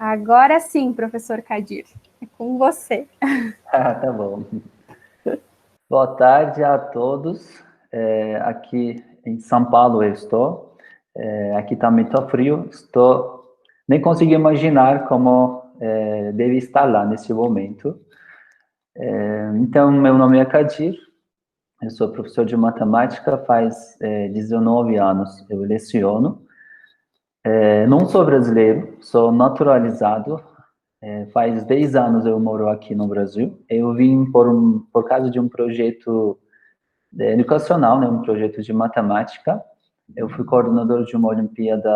Agora sim, professor Kadir, é com você. Tá bom. Boa tarde a todos. Aqui em São Paulo eu estou. Aqui também está frio. Nem consigo imaginar como deve estar lá nesse momento. Então, meu nome é Kadir. Eu sou professor de matemática faz 19 anos. Eu leciono. Não sou brasileiro, sou naturalizado. Faz 10 anos eu moro aqui no Brasil. Eu vim por causa de um projeto educacional, né, um projeto de matemática. Eu fui coordenador de uma Olimpíada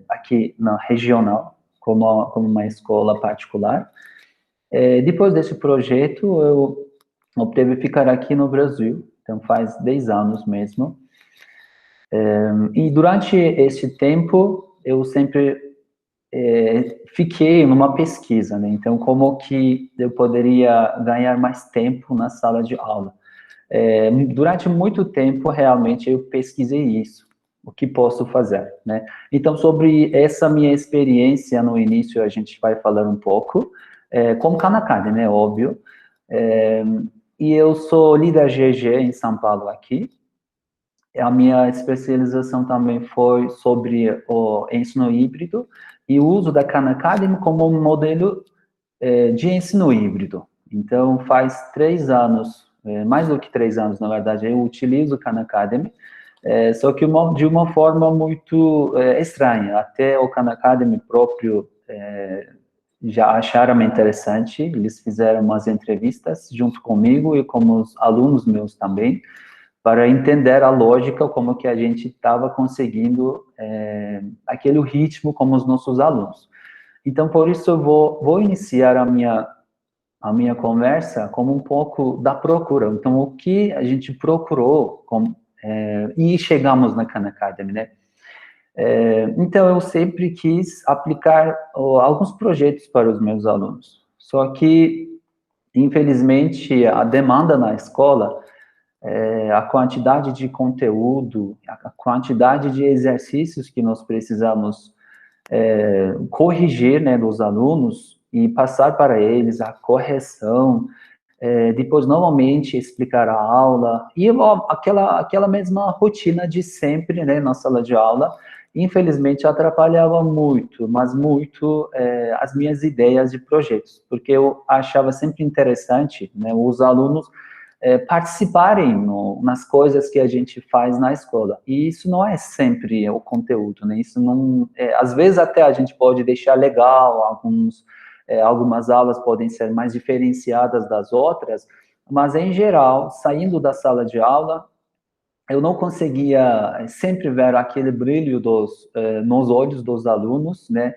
aqui na regional, como uma escola particular. Depois desse projeto, eu optei por ficar aqui no Brasil, então faz 10 anos mesmo. E durante esse tempo, eu sempre fiquei numa pesquisa, né? Então, como que eu poderia ganhar mais tempo na sala de aula? Durante muito tempo, realmente, eu pesquisei isso, o que posso fazer, né? Então, sobre essa minha experiência no início, a gente vai falar um pouco, como Khan Academy, né, óbvio, e eu sou líder GG em São Paulo aqui. A minha especialização também foi sobre o ensino híbrido e o uso da Khan Academy como um modelo de ensino híbrido. Então, faz 3 anos, mais do que 3 anos, na verdade, eu utilizo o Khan Academy, só que de uma forma muito estranha. Até o Khan Academy próprio já acharam interessante, eles fizeram umas entrevistas junto comigo e com os alunos meus também, para entender a lógica, como que a gente estava conseguindo aquele ritmo como os nossos alunos. Então, por isso, eu vou iniciar a minha conversa como um pouco da procura. Então, o que a gente procurou e chegamos na Khan Academy, né? Então, eu sempre quis aplicar alguns projetos para os meus alunos. Só que, infelizmente, a demanda na escola, a quantidade de conteúdo, a quantidade de exercícios que nós precisamos corrigir, né, dos alunos e passar para eles a correção, depois novamente explicar a aula, e aquela mesma rotina de sempre, né, na sala de aula, infelizmente atrapalhava muito, mas muito as minhas ideias de projetos, porque eu achava sempre interessante, né, os alunos participarem nas coisas que a gente faz na escola. E isso não é sempre o conteúdo, né? Isso não, às vezes até a gente pode deixar legal, algumas aulas podem ser mais diferenciadas das outras, mas em geral, saindo da sala de aula, eu não conseguia sempre ver aquele brilho nos olhos dos alunos, né?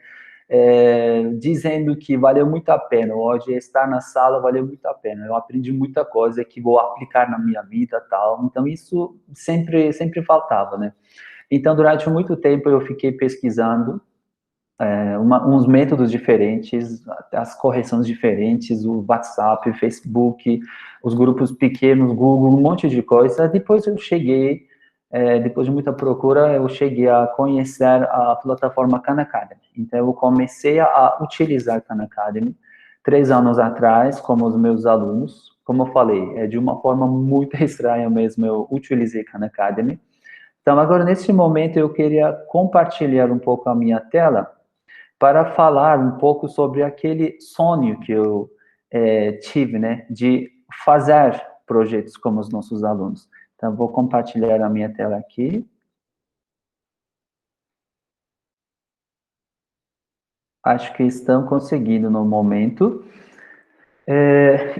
Dizendo que valeu muito a pena, hoje estar na sala valeu muito a pena, eu aprendi muita coisa que vou aplicar na minha vida, tal, então isso sempre faltava, né? Então, durante muito tempo eu fiquei pesquisando uns métodos diferentes, as correções diferentes, o WhatsApp, o Facebook, os grupos pequenos, Google, um monte de coisa. Depois eu cheguei, depois de muita procura, eu cheguei a conhecer a plataforma Khan Academy. Então, eu comecei a utilizar Khan Academy 3 anos atrás, como os meus alunos. Como eu falei, de uma forma muito estranha mesmo, eu utilizei Khan Academy. Então, agora, nesse momento, eu queria compartilhar um pouco a minha tela para falar um pouco sobre aquele sonho que eu tive, né, de fazer projetos como os nossos alunos. Então, vou compartilhar a minha tela aqui. Acho que estão conseguindo no momento.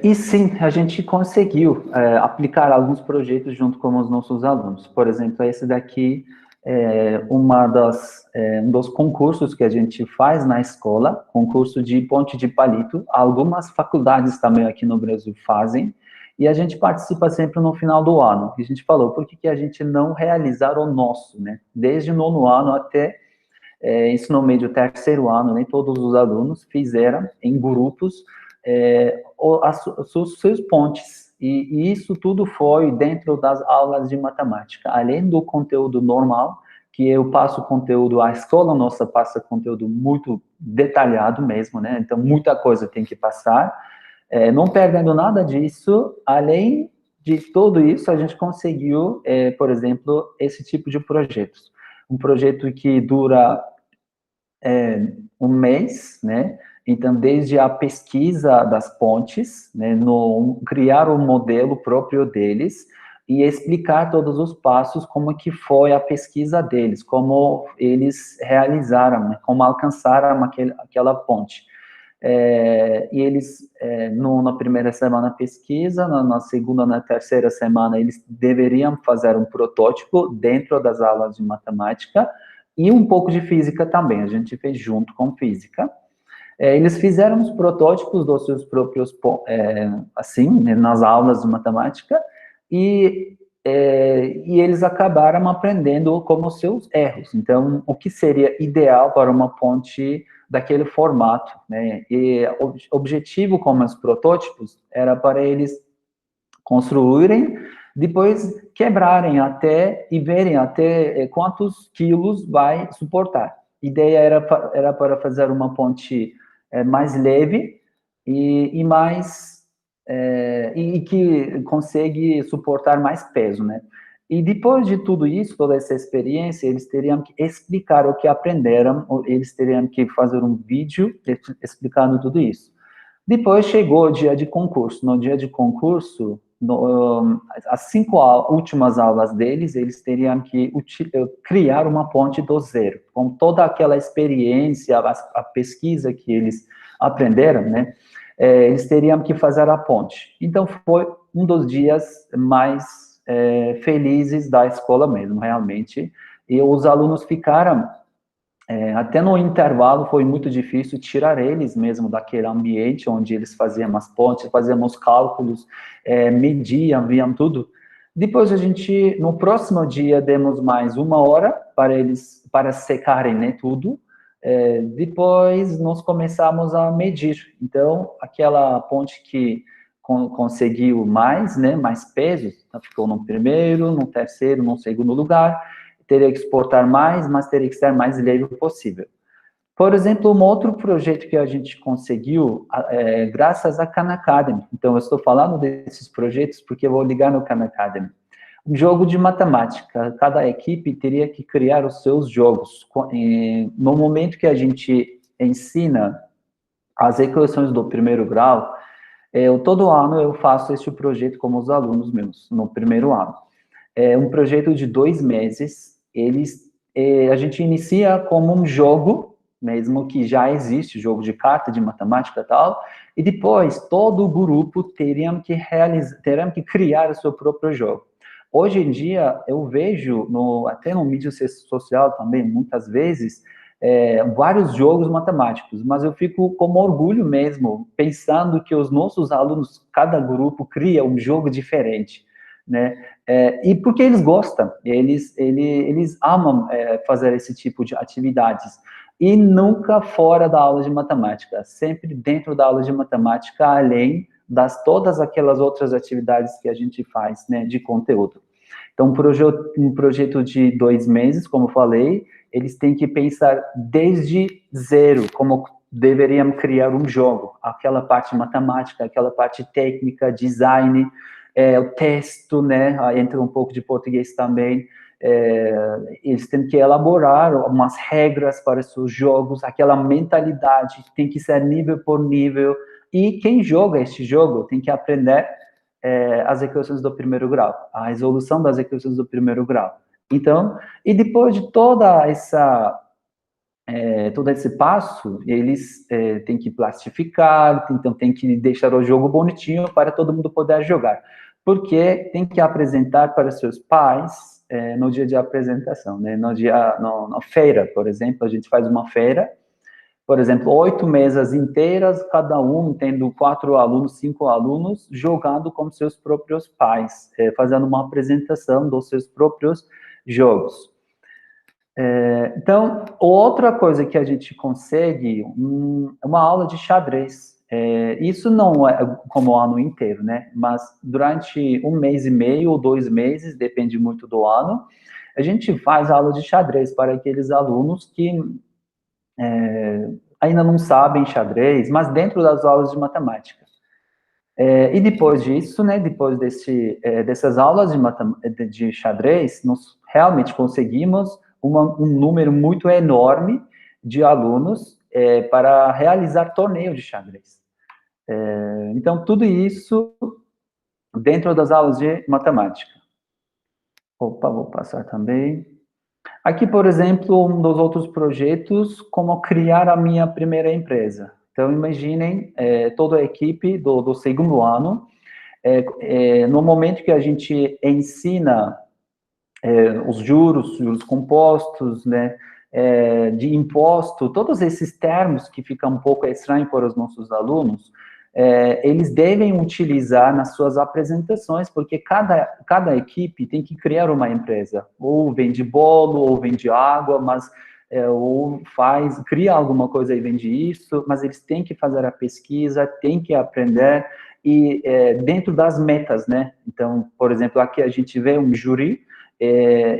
E sim, a gente conseguiu aplicar alguns projetos junto com os nossos alunos. Por exemplo, esse daqui é um dos concursos que a gente faz na escola, concurso de ponte de palito. Algumas faculdades também aqui no Brasil fazem, e a gente participa sempre no final do ano. E a gente falou, por que a gente não realizar o nosso, né? Desde o nono ano até ensino médio, terceiro ano, nem todos os alunos fizeram em grupos os seus pontes. E isso tudo foi dentro das aulas de matemática, além do conteúdo normal que eu passo conteúdo, a escola nossa passa conteúdo muito detalhado mesmo, né? Então, muita coisa tem que passar. Não perdendo nada disso, além de tudo isso, a gente conseguiu, por exemplo, esse tipo de projetos. Um projeto que dura um mês, né? Então, desde a pesquisa das pontes, né, criar um modelo próprio deles e explicar todos os passos, como que foi a pesquisa deles, como eles realizaram, né, como alcançaram aquela ponte. E eles, na primeira semana pesquisa, na segunda, na terceira semana, eles deveriam fazer um protótipo dentro das aulas de matemática e um pouco de física também, a gente fez junto com física. Eles fizeram os protótipos dos seus próprios, assim, né, nas aulas de matemática, e eles acabaram aprendendo com os seus erros. Então, o que seria ideal para uma ponte daquele formato, né? E o objetivo com os protótipos era para eles construírem, depois quebrarem até e verem até quantos quilos vai suportar. A ideia era para fazer uma ponte mais leve e mais e que consegue suportar mais peso, né? E depois de tudo isso, toda essa experiência, eles teriam que explicar o que aprenderam, eles teriam que fazer um vídeo explicando tudo isso. Depois chegou o dia de concurso. No dia de concurso, as 5 últimas aulas deles, eles teriam que criar uma ponte do zero, com toda aquela experiência, a pesquisa que eles aprenderam, né? Eles teriam que fazer a ponte. Então, foi um dos dias mais felizes da escola mesmo, realmente. E os alunos ficaram até no intervalo foi muito difícil tirar eles mesmo daquele ambiente onde eles faziam as pontes, faziam os cálculos, mediam, viam tudo. Depois a gente, no próximo dia, demos mais 1 hora para eles, para secarem, né, tudo. Depois nós começamos a medir. Então, aquela ponte que conseguiu mais, né, mais peso, ficou no primeiro, no terceiro, no segundo lugar, teria que exportar mais, mas teria que ser mais leve possível. Por exemplo, um outro projeto que a gente conseguiu, graças à Khan Academy. Então, eu estou falando desses projetos porque eu vou ligar no Khan Academy. Um jogo de matemática. Cada equipe teria que criar os seus jogos. No momento que a gente ensina as equações do primeiro grau, todo ano eu faço esse projeto com os alunos meus, no primeiro ano. É um projeto de 2 meses. A gente inicia como um jogo, mesmo que já existe, jogo de carta, de matemática e tal, e depois todo o grupo terão que criar o seu próprio jogo. Hoje em dia, eu vejo, até no mídia social também, muitas vezes, vários jogos matemáticos, mas eu fico com orgulho mesmo, pensando que os nossos alunos, cada grupo, cria um jogo diferente, né? E porque eles gostam, eles amam fazer esse tipo de atividades. E nunca fora da aula de matemática, sempre dentro da aula de matemática, além das todas aquelas outras atividades que a gente faz, né, de conteúdo. Então, um projeto de 2 meses, como eu falei, eles têm que pensar desde zero, como deveriam criar um jogo, aquela parte matemática, aquela parte técnica, design, o texto, né, entra um pouco de português também, eles têm que elaborar umas regras para os seus jogos, aquela mentalidade tem que ser nível por nível, e quem joga este jogo tem que aprender as equações do primeiro grau, a resolução das equações do primeiro grau. Então, e depois de todo esse passo, eles têm que plastificar, então tem que deixar o jogo bonitinho para todo mundo poder jogar. Porque tem que apresentar para seus pais no dia de apresentação, né? Na feira, por exemplo, a gente faz uma feira, por exemplo, 8 mesas inteiras, cada um tendo 4 alunos, 5 alunos, jogando com seus próprios pais, fazendo uma apresentação dos seus próprios jogos. Então, outra coisa que a gente consegue, uma aula de xadrez. Isso não é como o ano inteiro, né? Mas durante 1 mês e meio ou 2 meses, depende muito do ano, a gente faz aula de xadrez para aqueles alunos que ainda não sabem xadrez, mas dentro das aulas de matemática. E depois disso, né, depois dessas aulas de xadrez, nós realmente conseguimos um número muito enorme de alunos para realizar torneios de xadrez. Então, tudo isso dentro das aulas de matemática. Opa, vou passar também. Aqui, por exemplo, um dos outros projetos, como criar a minha primeira empresa. Então, imaginem toda a equipe do segundo ano, no momento que a gente ensina os juros compostos, né, de imposto, todos esses termos que ficam um pouco estranhos para os nossos alunos, eles devem utilizar nas suas apresentações, porque cada equipe tem que criar uma empresa, ou vende bolo, ou vende água, mas ou cria alguma coisa e vende isso, mas eles têm que fazer a pesquisa, têm que aprender, e dentro das metas, né? Então, por exemplo, aqui a gente vê um júri,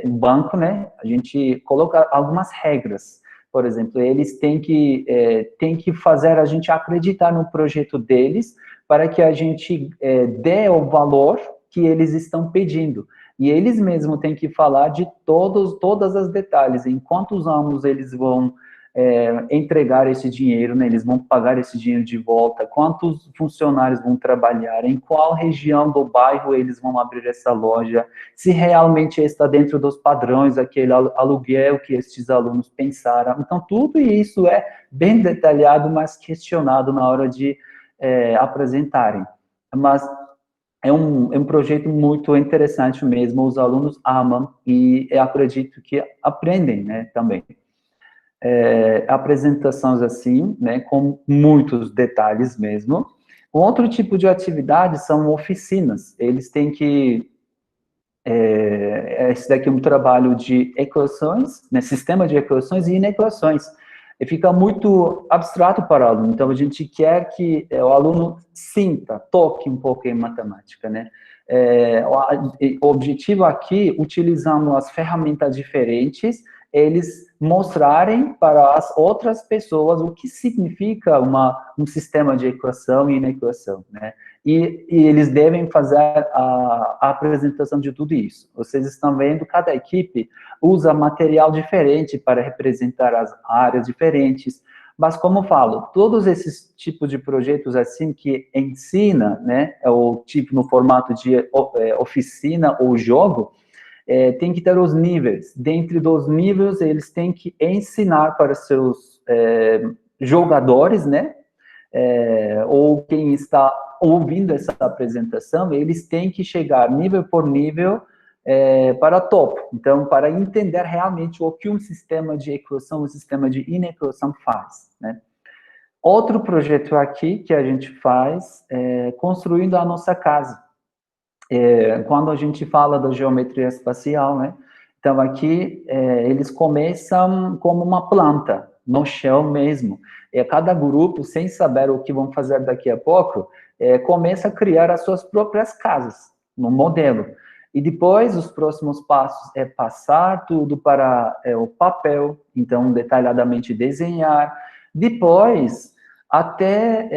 um banco, né? A gente coloca algumas regras. Por exemplo, eles têm que fazer a gente acreditar no projeto deles para que a gente dê o valor que eles estão pedindo. E eles mesmos têm que falar de todas as detalhes, em quantos anos eles vão entregar esse dinheiro, né? Eles vão pagar esse dinheiro de volta, quantos funcionários vão trabalhar, em qual região do bairro eles vão abrir essa loja, se realmente está dentro dos padrões, aquele aluguel que estes alunos pensaram. Então, tudo isso é bem detalhado, mas questionado na hora de apresentarem. Mas é um projeto muito interessante mesmo, os alunos amam e eu acredito que aprendem, né, também. Apresentações assim, né, com muitos detalhes mesmo. Outro tipo de atividade são oficinas. Eles têm que esse daqui é um trabalho de equações, né, sistema de equações e inequações. E fica muito abstrato para o aluno. Então, a gente quer que o aluno sinta, toque um pouco em matemática, né? O objetivo aqui, utilizando as ferramentas diferentes, eles mostrarem para as outras pessoas o que significa um sistema de equação e inequação, né? E eles devem fazer a apresentação de tudo isso. Vocês estão vendo, cada equipe usa material diferente para representar as áreas diferentes, mas como falo, todos esses tipos de projetos assim que ensina, né, ou tipo no formato de oficina ou jogo, tem que ter os níveis. Dentro dos níveis, eles têm que ensinar para seus jogadores, né, ou quem está ouvindo essa apresentação, eles têm que chegar nível por nível para topo. Então, para entender realmente o que um sistema de equação, um sistema de inequação faz, né? Outro projeto aqui que a gente faz é construindo a nossa casa. Quando a gente fala da geometria espacial, né? Então, aqui, eles começam como uma planta, no chão mesmo. Cada grupo, sem saber o que vão fazer daqui a pouco, começa a criar as suas próprias casas, no modelo. E depois, os próximos passos é passar tudo para o papel, então, detalhadamente desenhar. Depois, até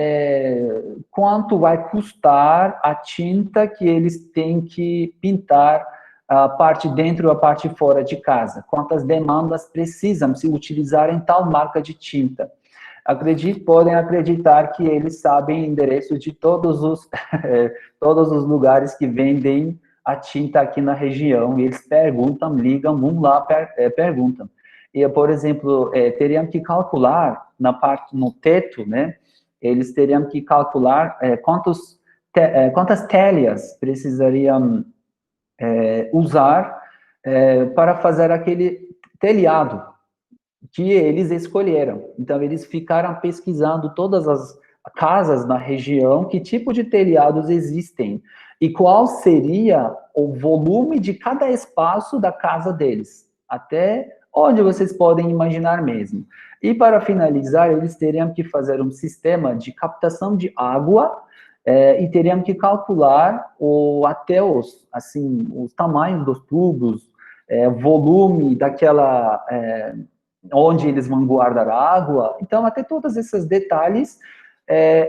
quanto vai custar a tinta que eles têm que pintar a parte dentro e a parte fora de casa. Quantas demandas precisam se utilizarem tal marca de tinta. Podem acreditar que eles sabem endereço de todos os lugares que vendem a tinta aqui na região, e eles perguntam, ligam, lá, perguntam. E, por exemplo, teriam que calcular no teto, né? Eles teriam que calcular quantas telhas precisariam usar para fazer aquele telhado que eles escolheram. Então, eles ficaram pesquisando todas as casas na região, que tipo de telhados existem e qual seria o volume de cada espaço da casa deles, até onde vocês podem imaginar mesmo. E para finalizar, eles teriam que fazer um sistema de captação de água e teriam que calcular até os tamanhos dos tubos, volume daquela, onde eles vão guardar a água. Então, até todos esses detalhes,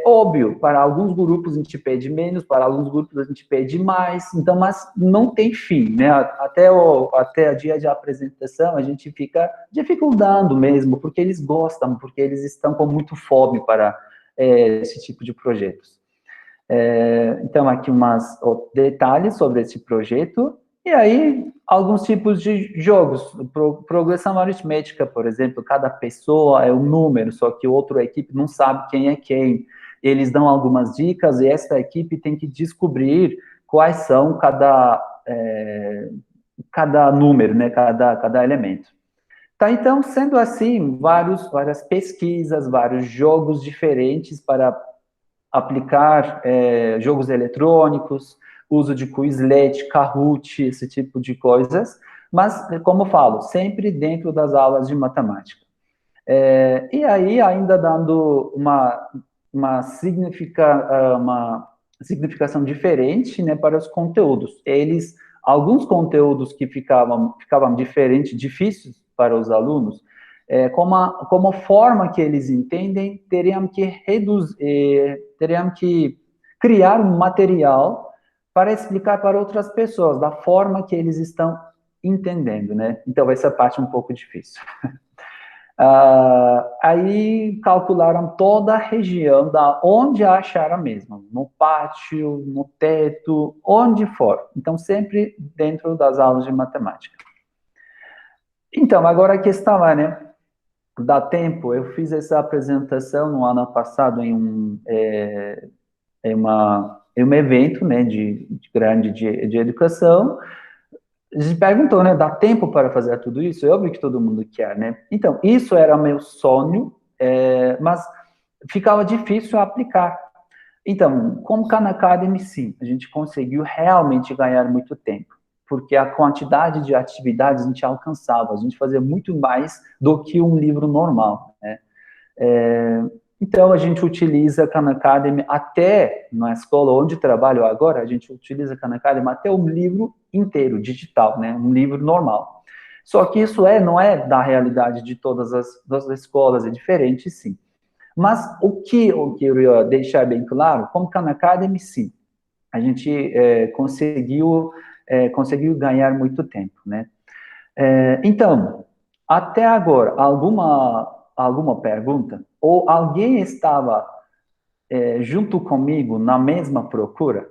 óbvio, para alguns grupos a gente pede menos, para alguns grupos a gente pede mais, então, mas não tem fim, né? Até a dia de apresentação a gente fica dificultando mesmo, porque eles gostam, porque eles estão com muito fome para esse tipo de projetos. Então, aqui umas detalhes sobre esse projeto, e aí, alguns tipos de jogos, progressão aritmética, por exemplo, cada pessoa é um número, só que outra equipe não sabe quem é quem. Eles dão algumas dicas e esta equipe tem que descobrir quais são cada número, né, cada elemento. Tá, então, sendo assim, várias pesquisas, vários jogos diferentes para aplicar jogos eletrônicos, uso de Quizlet, Kahoot, esse tipo de coisas, mas, como eu falo, sempre dentro das aulas de matemática. E aí, ainda dando uma significação diferente, né, para os conteúdos. Alguns conteúdos que ficavam diferentes, difíceis para os alunos, como forma que eles entendem, teriam que criar um material para explicar para outras pessoas, da forma que eles estão entendendo, né? Então, essa parte é um pouco difícil. Aí, calcularam toda a região da onde acharam mesmo, no pátio, no teto, onde for. Então, sempre dentro das aulas de matemática. Então, agora a questão é, né? Dá tempo? Eu fiz essa apresentação no ano passado em um evento, né, grande de educação. A gente perguntou, né, dá tempo para fazer tudo isso? É óbvio que todo mundo quer, né? Então, isso era meu sonho, mas ficava difícil aplicar. Então, com o Khan Academy, sim, a gente conseguiu realmente ganhar muito tempo, porque a quantidade de atividades a gente alcançava, a gente fazia muito mais do que um livro normal, né? Então, a gente utiliza Khan Academy até, na escola onde trabalho agora, a gente utiliza Khan Academy até um livro inteiro, digital, né? Um livro normal. Só que isso não é da realidade de todas as escolas, é diferente, sim. Mas o que eu queria deixar bem claro, como Khan Academy, sim, a gente conseguiu ganhar muito tempo, né? Então, até agora, alguma pergunta? Ou alguém estava junto comigo na mesma procura?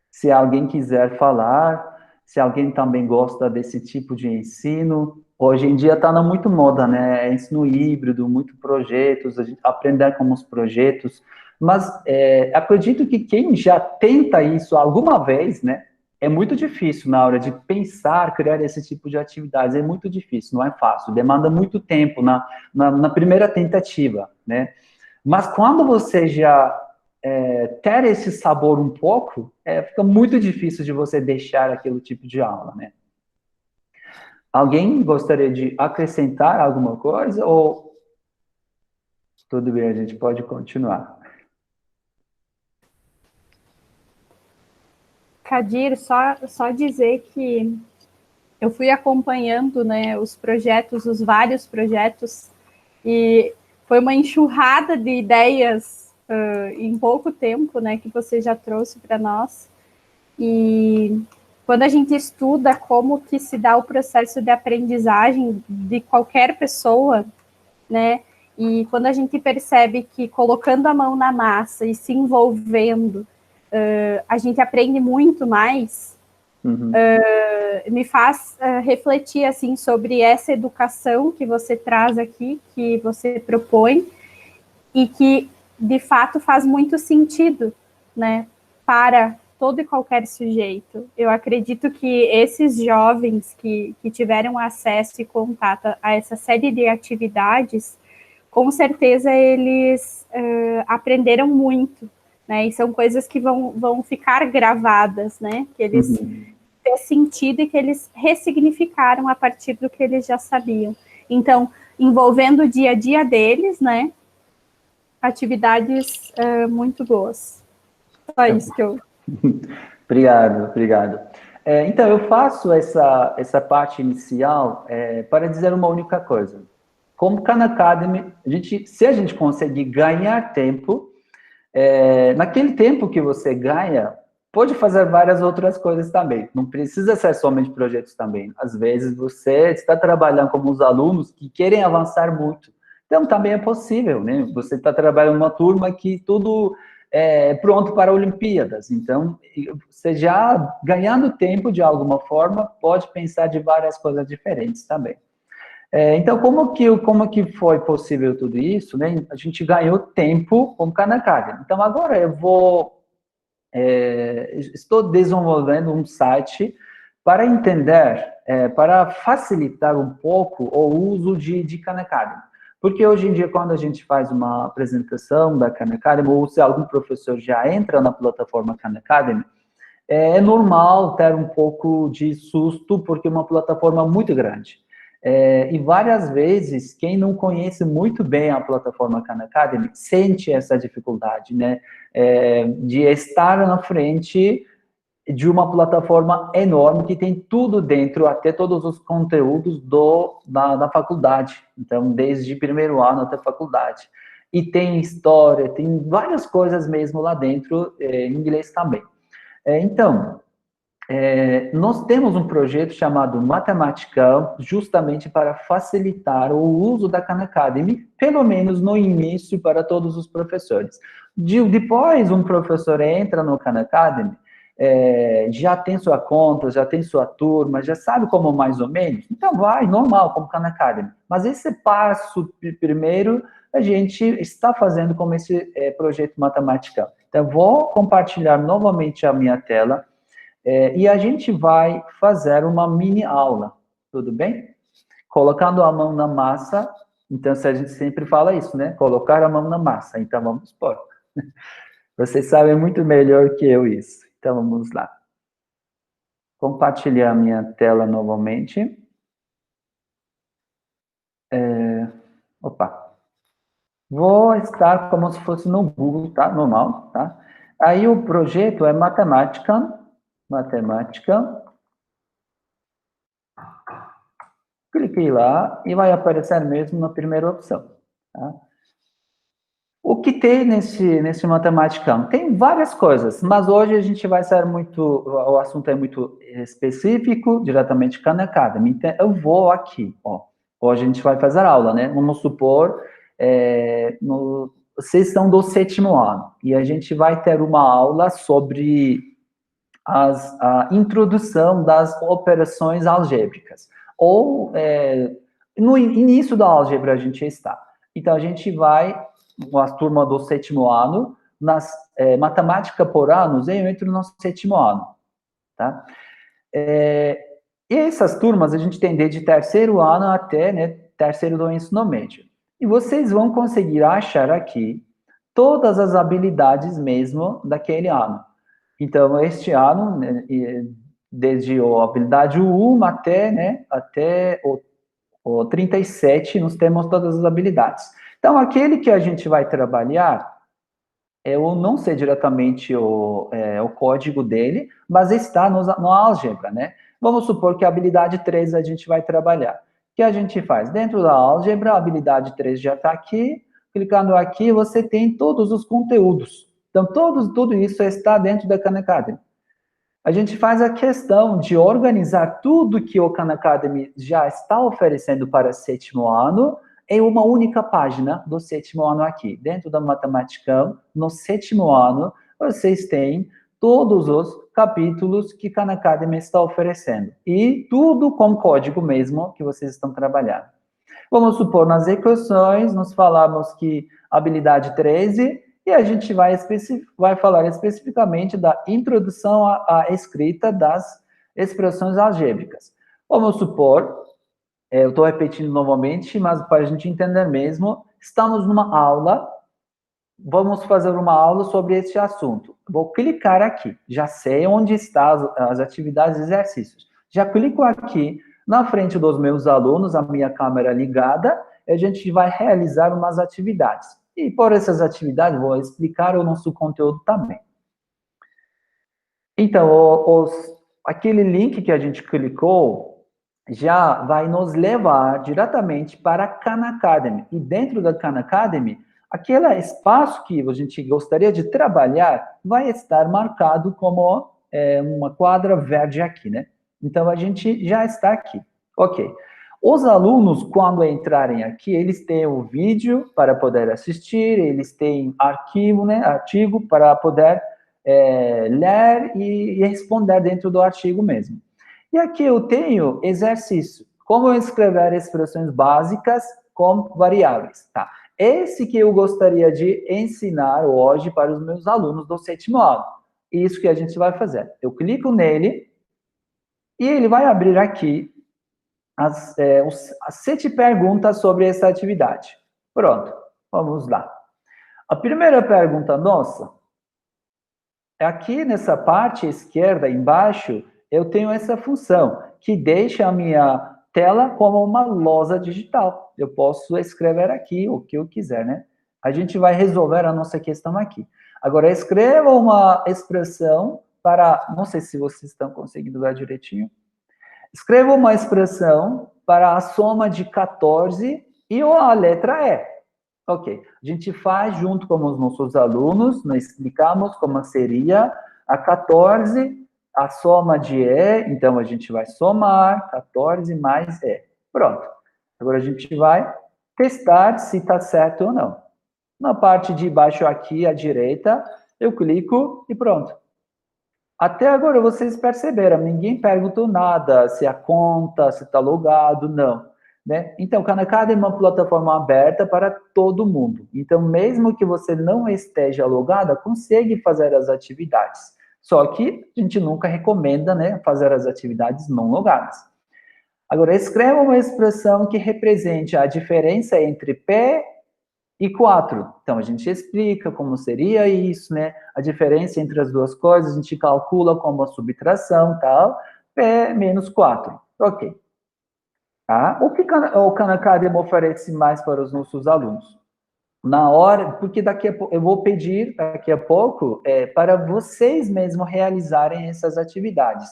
Se alguém quiser falar, se alguém também gosta desse tipo de ensino, hoje em dia está muito moda, né? É ensino híbrido, muito projetos, a gente aprender com os projetos, mas acredito que quem já tenta isso alguma vez, né? É muito difícil na hora de pensar, criar esse tipo de atividades, é muito difícil, não é fácil, demanda muito tempo na primeira tentativa, né? Mas quando você já ter esse sabor um pouco, fica muito difícil de você deixar aquele tipo de aula, né? Alguém gostaria de acrescentar alguma coisa ou tudo bem, a gente pode continuar? Kadir, só dizer que eu fui acompanhando, né, os projetos, os vários projetos, e foi uma enxurrada de ideias em pouco tempo, né, que você já trouxe para nós. E quando a gente estuda como que se dá o processo de aprendizagem de qualquer pessoa, né, e quando a gente percebe que colocando a mão na massa e se envolvendo, a gente aprende muito mais, me faz refletir assim sobre essa educação que você traz aqui, que você propõe, e que de fato faz muito sentido, né, para todo e qualquer sujeito. Eu acredito que esses jovens que tiveram acesso e contato a essa série de atividades, com certeza eles aprenderam muito, né? E são coisas que vão ficar gravadas, né? Que eles têm sentido e que eles ressignificaram a partir do que eles já sabiam. Então, envolvendo o dia a dia deles, né? Atividades muito boas. Só isso que eu... Obrigado. Então, eu faço essa parte inicial para dizer uma única coisa. Como Khan Academy, se a gente conseguir ganhar tempo, naquele tempo que você ganha, pode fazer várias outras coisas também. Não precisa ser somente projetos também. Às vezes, você está trabalhando com os alunos que querem avançar muito. Então, também é possível, né? Você está trabalhando numa turma que tudo pronto para Olimpíadas. Então, você já ganhando tempo de alguma forma, pode pensar de várias coisas diferentes também. Então, como que foi possível tudo isso, né? A gente ganhou tempo com Khan Academy. Então, agora estou desenvolvendo um site para entender, para facilitar um pouco o uso de Khan Academy. Porque hoje em dia, quando a gente faz uma apresentação da Khan Academy, ou se algum professor já entra na plataforma Khan Academy, é normal ter um pouco de susto, porque é uma plataforma muito grande. E várias vezes, quem não conhece muito bem a plataforma Khan Academy, sente essa dificuldade, né? De estar na frente de uma plataforma enorme que tem tudo dentro, até todos os conteúdos da faculdade. Então, desde primeiro ano até faculdade. E tem história, tem várias coisas mesmo lá dentro, em inglês também. Então, nós temos um projeto chamado Matemática, justamente para facilitar o uso da Khan Academy, pelo menos no início, para todos os professores. Depois, um professor entra no Khan Academy, já tem sua conta, já tem sua turma, já sabe como mais ou menos, então vai, normal, como Khan Academy. Mas esse passo primeiro, a gente está fazendo com esse projeto Matemática. Então, vou compartilhar novamente a minha tela, e a gente vai fazer uma mini aula, tudo bem? Colocando a mão na massa, então a gente sempre fala isso, né? Colocar a mão na massa, então vamos por. Vocês sabem muito melhor que eu isso, então vamos lá. Compartilhar a minha tela novamente. Opa. Vou estar como se fosse no Google, tá? Normal, tá? Aí o projeto é matemática, cliquei lá e vai aparecer mesmo na primeira opção. Tá? O que tem nesse Matematicão? Tem várias coisas, mas hoje a gente vai ser o assunto é muito específico, diretamente Khan Academy. Então, eu vou aqui, ó. Hoje a gente vai fazer aula, né? Vamos supor, vocês são do 7º ano, e a gente vai ter uma aula sobre a introdução das operações algébricas. Ou no início da álgebra a gente está. Então, a gente vai, a turma do 7º ano, matemática por anos, eu entro no 7º ano. Tá? E essas turmas a gente tem desde 3º ano até, né, 3º do ensino médio. E vocês vão conseguir achar aqui todas as habilidades mesmo daquele ano. Então, este ano, né, desde a habilidade 1 até o 37, nós temos todas as habilidades. Então, aquele que a gente vai trabalhar, eu não sei diretamente o código dele, mas está no álgebra, né? Vamos supor que a habilidade 3 a gente vai trabalhar. O que a gente faz? Dentro da álgebra, a habilidade 3 já está aqui, clicando aqui, você tem todos os conteúdos. Então, tudo isso está dentro da Khan Academy. A gente faz a questão de organizar tudo que o Khan Academy já está oferecendo para o 7º ano em uma única página do 7º ano aqui. Dentro da Matematicão, no 7º ano, vocês têm todos os capítulos que Khan Academy está oferecendo. E tudo com código mesmo que vocês estão trabalhando. Vamos supor, nas equações, nós falamos que habilidade 13, e a gente vai falar especificamente da introdução à escrita das expressões algébricas. Vamos supor, eu estou repetindo novamente, mas para a gente entender mesmo, estamos numa aula, vamos fazer uma aula sobre este assunto. Vou clicar aqui, já sei onde estão as atividades e exercícios. Já clico aqui, na frente dos meus alunos, a minha câmera ligada, a gente vai realizar umas atividades. E por essas atividades, vou explicar o nosso conteúdo também. Então, aquele link que a gente clicou já vai nos levar diretamente para a Khan Academy. E dentro da Khan Academy, aquele espaço que a gente gostaria de trabalhar vai estar marcado como uma quadra verde aqui, né? Então, a gente já está aqui. Ok. Os alunos, quando entrarem aqui, eles têm o vídeo para poder assistir, eles têm arquivo, né? Artigo para poder ler e responder dentro do artigo mesmo. E aqui eu tenho exercício. Como escrever expressões básicas com variáveis, tá? Esse que eu gostaria de ensinar hoje para os meus alunos do 7º ano. Isso que a gente vai fazer. Eu clico nele e ele vai abrir aqui as 7 perguntas sobre essa atividade. Pronto, vamos lá. A primeira pergunta nossa é aqui nessa parte esquerda, embaixo, eu tenho essa função, que deixa a minha tela como uma lousa digital. Eu posso escrever aqui o que eu quiser, né? A gente vai resolver a nossa questão aqui. Agora, escreva uma expressão para... Não sei se vocês estão conseguindo ver direitinho. Escreva uma expressão para a soma de 14 e a letra E. Ok. A gente faz junto com os nossos alunos, nós explicamos como seria a 14, a soma de E, então a gente vai somar 14 mais E. Pronto. Agora a gente vai testar se está certo ou não. Na parte de baixo aqui, à direita, eu clico e pronto. Até agora vocês perceberam, ninguém perguntou nada, se a conta, se está logado, não. Né? Então, o Khan Academy é uma plataforma aberta para todo mundo. Então, mesmo que você não esteja logada, consegue fazer as atividades. Só que a gente nunca recomenda, né, fazer as atividades não logadas. Agora, escreva uma expressão que represente a diferença entre P e 4. Então, a gente explica como seria isso, né? A diferença entre as duas coisas, a gente calcula como a subtração, tal. P menos 4. Ok. Tá? O que o Khan Academy oferece mais para os nossos alunos? Na hora, porque daqui a pouco, eu vou pedir, daqui a pouco, para vocês mesmos realizarem essas atividades.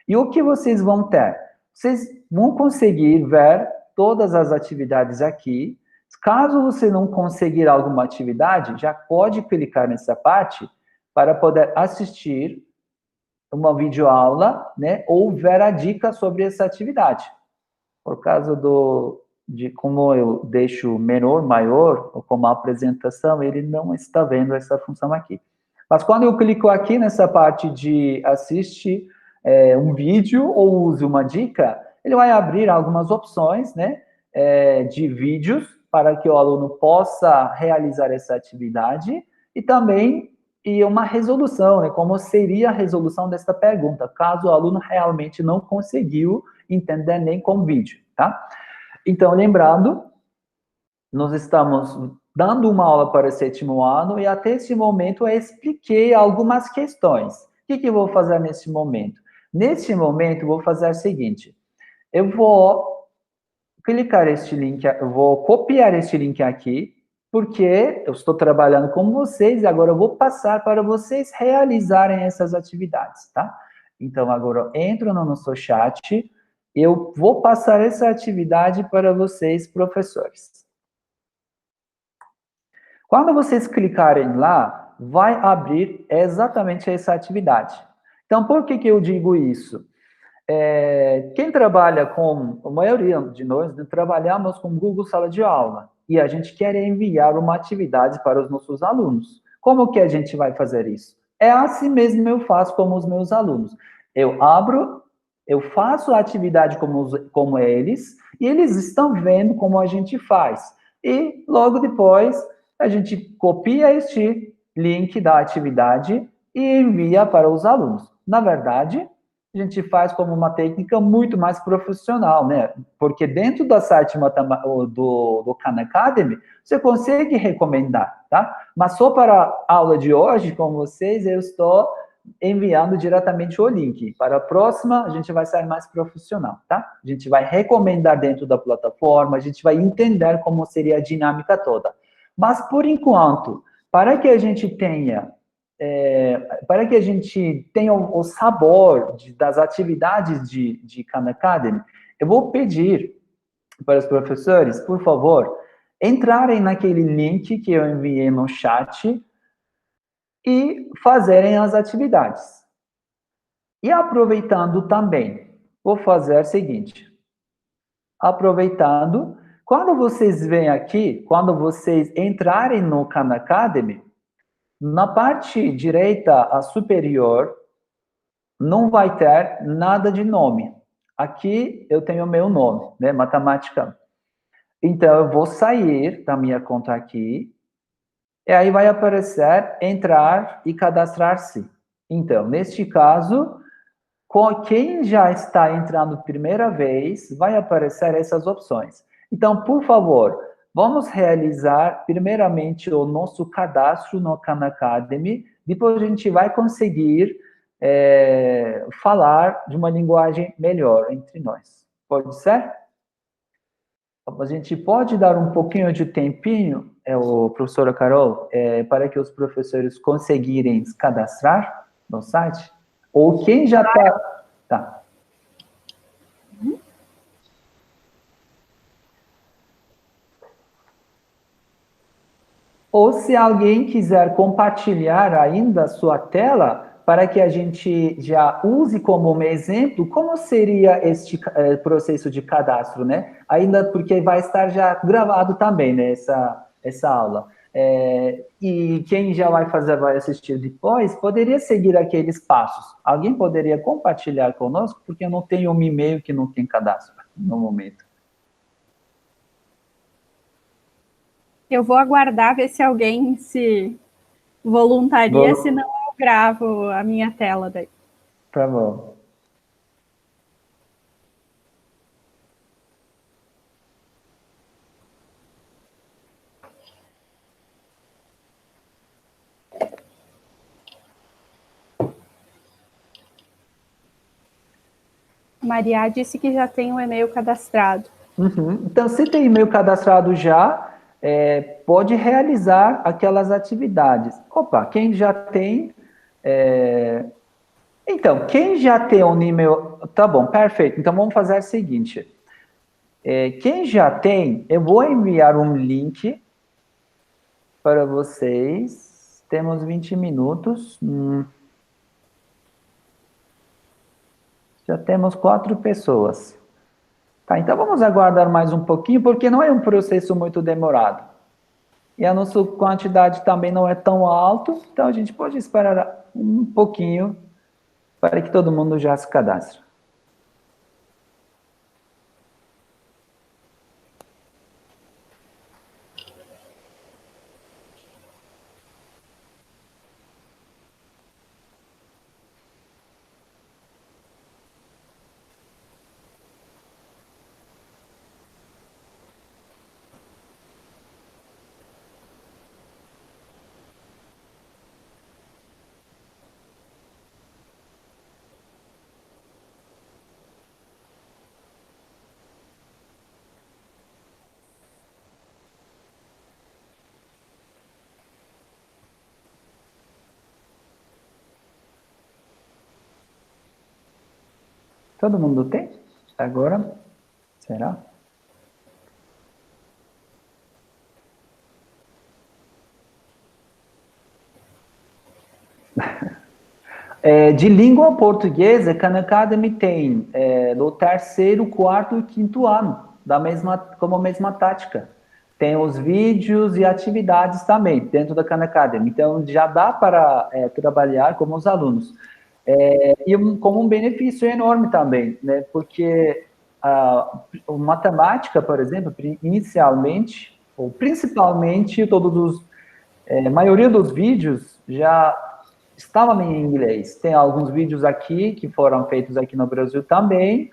E o que vocês vão ter? Vocês vão conseguir ver todas as atividades aqui. Caso você não conseguir alguma atividade, já pode clicar nessa parte para poder assistir uma videoaula, né, ou ver a dica sobre essa atividade. Por causa de como eu deixo menor, maior, ou como a apresentação, ele não está vendo essa função aqui. Mas quando eu clico aqui nessa parte de assistir um vídeo ou use uma dica, ele vai abrir algumas opções, né, de vídeos para que o aluno possa realizar essa atividade e também uma resolução, né, como seria a resolução desta pergunta, caso o aluno realmente não conseguiu entender nem com vídeo, tá? Então, lembrando, nós estamos dando uma aula para o 7º ano e até esse momento eu expliquei algumas questões. O que eu vou fazer nesse momento? Neste momento, eu vou fazer o seguinte, eu vou clicar este link, eu vou copiar este link aqui, porque eu estou trabalhando com vocês e agora eu vou passar para vocês realizarem essas atividades, tá? Então, agora eu entro no nosso chat, eu vou passar essa atividade para vocês, professores. Quando vocês clicarem lá, vai abrir exatamente essa atividade. Então, por que eu digo isso? Quem trabalha com, a maioria de nós, trabalhamos com Google Sala de Aula, e a gente quer enviar uma atividade para os nossos alunos. Como que a gente vai fazer isso? É assim mesmo eu faço com os meus alunos. Eu abro, eu faço a atividade como eles, e eles estão vendo como a gente faz. E logo depois, a gente copia este link da atividade e envia para os alunos. Na verdade, a gente faz como uma técnica muito mais profissional, né? Porque dentro da site do Khan Academy, você consegue recomendar, tá? Mas só para a aula de hoje com vocês, eu estou enviando diretamente o link. Para a próxima, a gente vai ser mais profissional, tá? A gente vai recomendar dentro da plataforma, a gente vai entender como seria a dinâmica toda. Mas, por enquanto, para que a gente tenha para que a gente tenha o sabor das atividades de Khan Academy, eu vou pedir para os professores, por favor, entrarem naquele link que eu enviei no chat e fazerem as atividades. E aproveitando também, vou fazer o seguinte, aproveitando, quando vocês vêm aqui, quando vocês entrarem no Khan Academy, na parte direita, a superior, não vai ter nada de nome. Aqui eu tenho meu nome, né, matemática. Então, eu vou sair da minha conta aqui, e aí vai aparecer entrar e cadastrar-se. Então, neste caso, quem já está entrando primeira vez, vai aparecer essas opções. Então, por favor, vamos realizar primeiramente o nosso cadastro no Khan Academy, depois a gente vai conseguir falar de uma linguagem melhor entre nós. Pode ser? A gente pode dar um pouquinho de tempinho, o professora Carol, para que os professores conseguirem se cadastrar no site? Ou quem já está... Tá. Ou se alguém quiser compartilhar ainda a sua tela, para que a gente já use como um exemplo, como seria este processo de cadastro, né? Ainda porque vai estar já gravado também, né, essa aula. E quem já vai assistir depois, poderia seguir aqueles passos. Alguém poderia compartilhar conosco, porque eu não tenho um e-mail que não tem cadastro no momento. Eu vou aguardar ver se alguém se voluntaria, senão eu gravo a minha tela daí. Tá bom. Maria disse que já tem um e-mail cadastrado. Uhum. Então, se tem e-mail cadastrado já, pode realizar aquelas atividades. Opa, quem já tem... Então, quem já tem um e-mail... Tá bom, perfeito. Então, vamos fazer o seguinte. Quem já tem, eu vou enviar um link para vocês. Temos 20 minutos. Já temos 4 pessoas. Tá, então vamos aguardar mais um pouquinho, porque não é um processo muito demorado. E a nossa quantidade também não é tão alta, então a gente pode esperar um pouquinho para que todo mundo já se cadastre. Todo mundo tem? Agora, será? De língua portuguesa, Khan Academy tem no terceiro, quarto e quinto ano, como a mesma tática. Tem os vídeos e atividades também dentro da Khan Academy. Então, já dá para trabalhar como os alunos. Como um benefício enorme também, né? Porque a matemática, por exemplo, inicialmente, ou principalmente, a maioria dos vídeos já estavam em inglês. Tem alguns vídeos aqui que foram feitos aqui no Brasil também,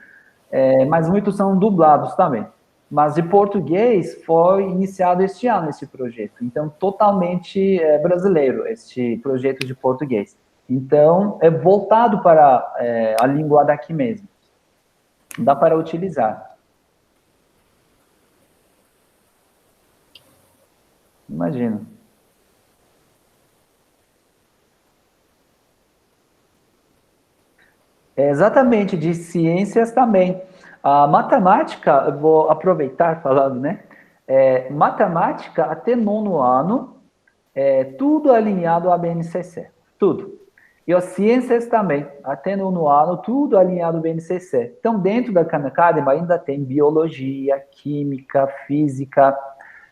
mas muitos são dublados também. Mas de português foi iniciado este ano esse projeto. Então, totalmente brasileiro este projeto de português. Então, é voltado para a língua daqui mesmo. Dá para utilizar. Imagina. Exatamente, de ciências também. A matemática, eu vou aproveitar falando, né? Matemática, até nono ano, tudo alinhado à BNCC, tudo. E as ciências também, até nono ano, tudo alinhado ao BNCC. Então, dentro da Khan Academy ainda tem biologia, química, física,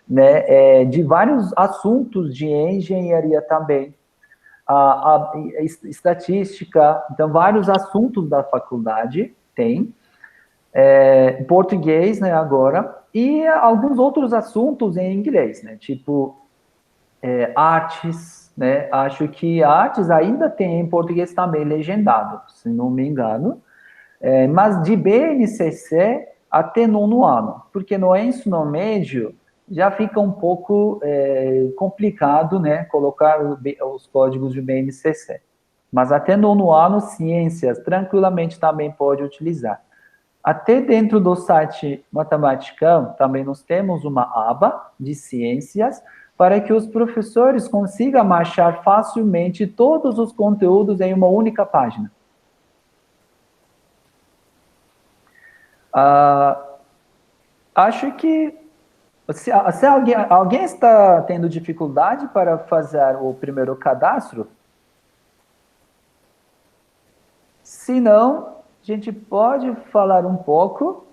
né? De vários assuntos de engenharia também. A estatística, então vários assuntos da faculdade tem, português, né, agora, e alguns outros assuntos em inglês, né, tipo artes, né, acho que artes ainda tem em português também legendado, se não me engano, mas de BNCC até nono ano, porque no ensino médio já fica um pouco complicado, né, colocar os códigos de BNCC. Mas até nono ano, ciências, tranquilamente também pode utilizar. Até dentro do site Matematicão, também nós temos uma aba de ciências para que os professores consigam achar facilmente todos os conteúdos em uma única página. Acho que se alguém está tendo dificuldade para fazer o primeiro cadastro, se não, a gente pode falar um pouco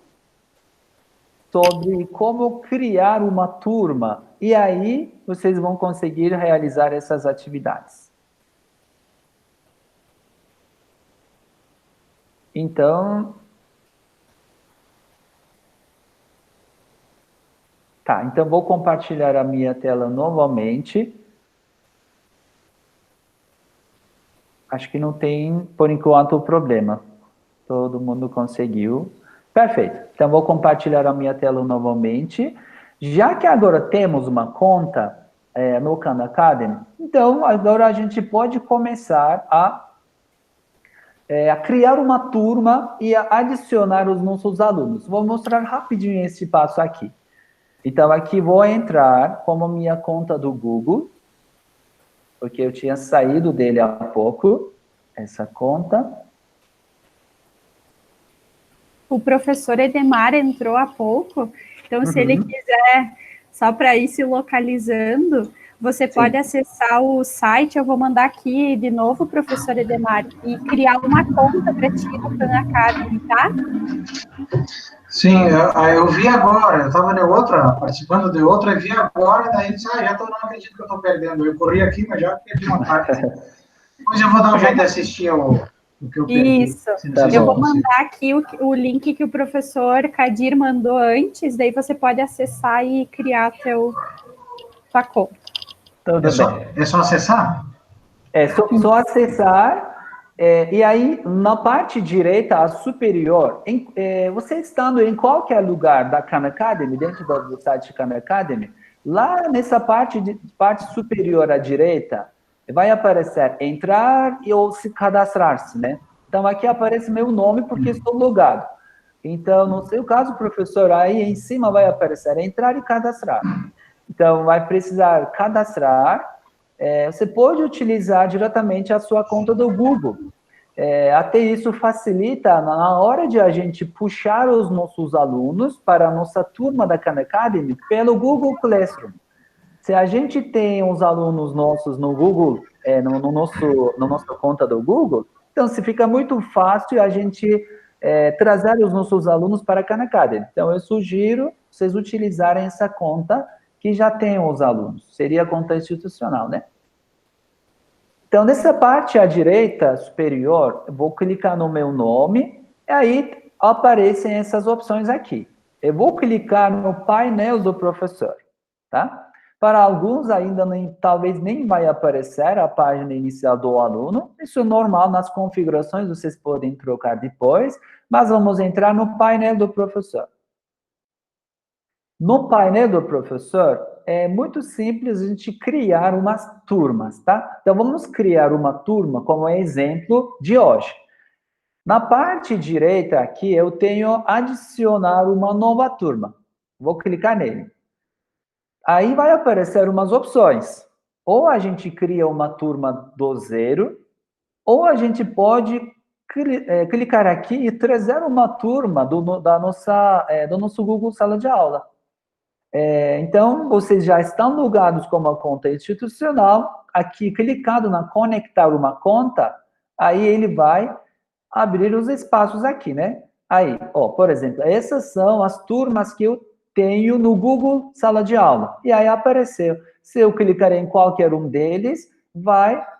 sobre como criar uma turma. E aí, vocês vão conseguir realizar essas atividades. Então, tá, então vou compartilhar a minha tela novamente. Acho que não tem, por enquanto, problema. Todo mundo conseguiu. Perfeito. Então, vou compartilhar a minha tela novamente. Já que agora temos uma conta no Khan Academy, então agora a gente pode começar a criar uma turma e a adicionar os nossos alunos. Vou mostrar rapidinho esse passo aqui. Então, aqui vou entrar como minha conta do Google, porque eu tinha saído dele há pouco, essa conta. O professor Edemar entrou há pouco, então se ele quiser, só para ir se localizando, você pode acessar o site, eu vou mandar aqui de novo, professor Edemar, e criar uma conta para ti no Khan Academy, tá? Sim, eu vi agora, eu estava participando de outra, e vi agora, daí disse, não acredito que eu estou perdendo. Eu corri aqui, mas já perdi uma parte. Depois eu vou dar um jeito de assistir o que eu perdi. Isso, eu vou mandar aqui o link que o professor Kadir mandou antes, daí você pode acessar e criar tua conta. É só acessar? É só acessar. E aí, na parte direita, a superior, você estando em qualquer lugar da Khan Academy, dentro do site Khan Academy, lá nessa parte superior à direita, vai aparecer entrar ou se cadastrar-se, né? Então, aqui aparece meu nome porque estou logado. Então, no seu caso, professor, aí em cima vai aparecer entrar e cadastrar. Então, vai precisar cadastrar. Você pode utilizar diretamente a sua conta do Google. Até isso facilita na hora de a gente puxar os nossos alunos para a nossa turma da Khan Academy pelo Google Classroom. Se a gente tem os alunos nossos no Google, na nossa conta do Google, então se fica muito fácil a gente trazer os nossos alunos para a Khan Academy. Então eu sugiro vocês utilizarem essa conta que já tem os alunos. Seria a conta institucional, né? Então, nessa parte à direita superior, eu vou clicar no meu nome, e aí aparecem essas opções aqui. Eu vou clicar no painel do professor, tá? Para alguns ainda talvez nem vai aparecer a página inicial do aluno. Isso é normal nas configurações, vocês podem trocar depois, mas vamos entrar no painel do professor. No painel do professor, é muito simples a gente criar umas turmas, tá? Então, vamos criar uma turma como exemplo de hoje. Na parte direita aqui, eu tenho adicionar uma nova turma. Vou clicar nele. Aí vai aparecer umas opções. Ou a gente cria uma turma do zero, ou a gente pode clicar aqui e trazer uma turma do nosso Google Sala de Aula. Então, vocês já estão logados com uma conta institucional, aqui clicado na conectar uma conta, aí ele vai abrir os espaços aqui, né? Aí, ó, por exemplo, essas são as turmas que eu tenho no Google Sala de Aula. E aí apareceu. Se eu clicar em qualquer um deles,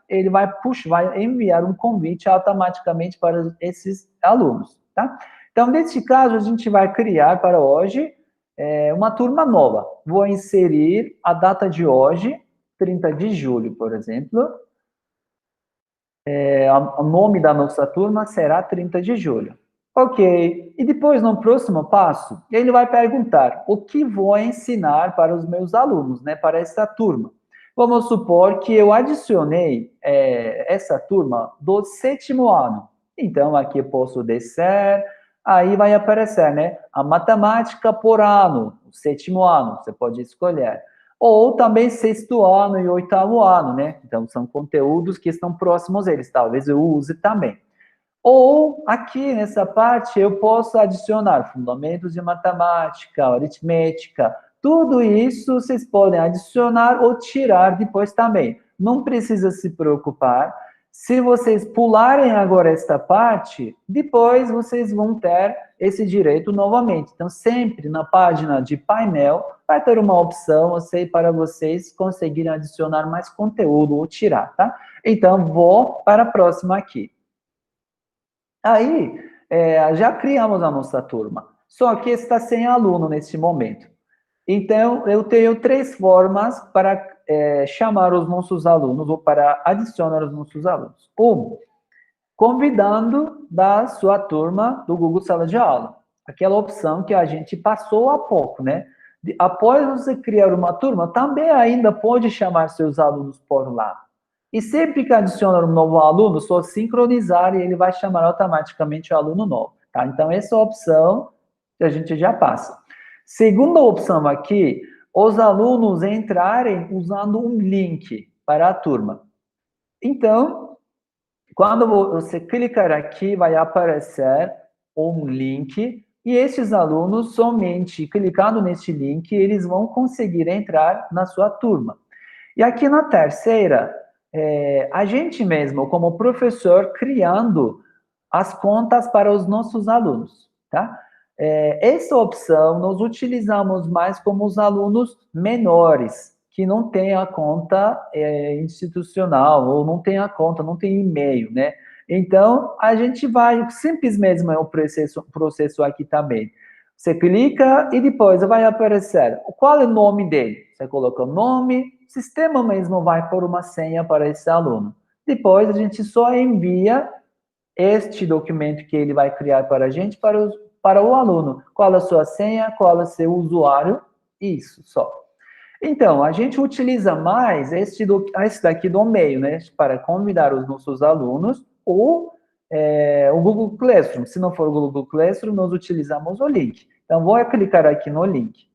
ele vai enviar um convite automaticamente para esses alunos, tá? Então, neste caso, a gente vai criar para hoje uma turma nova. Vou inserir a data de hoje, 30 de julho, por exemplo. O nome da nossa turma será 30 de julho. Ok. E depois, no próximo passo, ele vai perguntar o que vou ensinar para os meus alunos, né, para essa turma. Vamos supor que eu adicionei essa turma do 7º ano. Então, aqui eu posso descer, aí vai aparecer, né, a matemática por ano, o 7º ano, você pode escolher. Ou também 6º ano e 8º ano, né? Então, são conteúdos que estão próximos a eles, talvez eu use também. Ou, aqui nessa parte, eu posso adicionar fundamentos de matemática, aritmética, tudo isso vocês podem adicionar ou tirar depois também. Não precisa se preocupar. Se vocês pularem agora esta parte, depois vocês vão ter esse direito novamente. Então, sempre na página de painel, vai ter uma opção para vocês conseguirem adicionar mais conteúdo ou tirar, tá? Então, vou para a próxima aqui. Aí, já criamos a nossa turma, só que está sem aluno neste momento. Então, eu tenho 3 formas para chamar os nossos alunos ou para adicionar os nossos alunos. Convidando da sua turma do Google Sala de Aula. Aquela opção que a gente passou há pouco, né? Após você criar uma turma, também ainda pode chamar seus alunos por lá. E sempre que adicionar um novo aluno, só sincronizar e ele vai chamar automaticamente o aluno novo, tá? Então, essa é a opção que a gente já passa. Segunda opção aqui, os alunos entrarem usando um link para a turma. Então, quando você clicar aqui, vai aparecer um link e esses alunos, somente clicando neste link, eles vão conseguir entrar na sua turma. E aqui na terceira, a gente mesmo, como professor, criando as contas para os nossos alunos, tá? Essa opção nós utilizamos mais como os alunos menores, que não têm a conta institucional, ou não tem a conta, não tem e-mail, né? Então, a gente vai, simples mesmo é o processo aqui também. Você clica e depois vai aparecer qual é o nome dele. Você coloca o nome, o sistema mesmo vai pôr uma senha para esse aluno. Depois a gente só envia este documento que ele vai criar para a gente, para o aluno. Qual a sua senha, qual é o seu usuário, isso só. Então, a gente utiliza mais esse daqui do meio, né, para convidar os nossos alunos, ou o Google Classroom. Se não for o Google Classroom, nós utilizamos o link. Então, vou clicar aqui no link.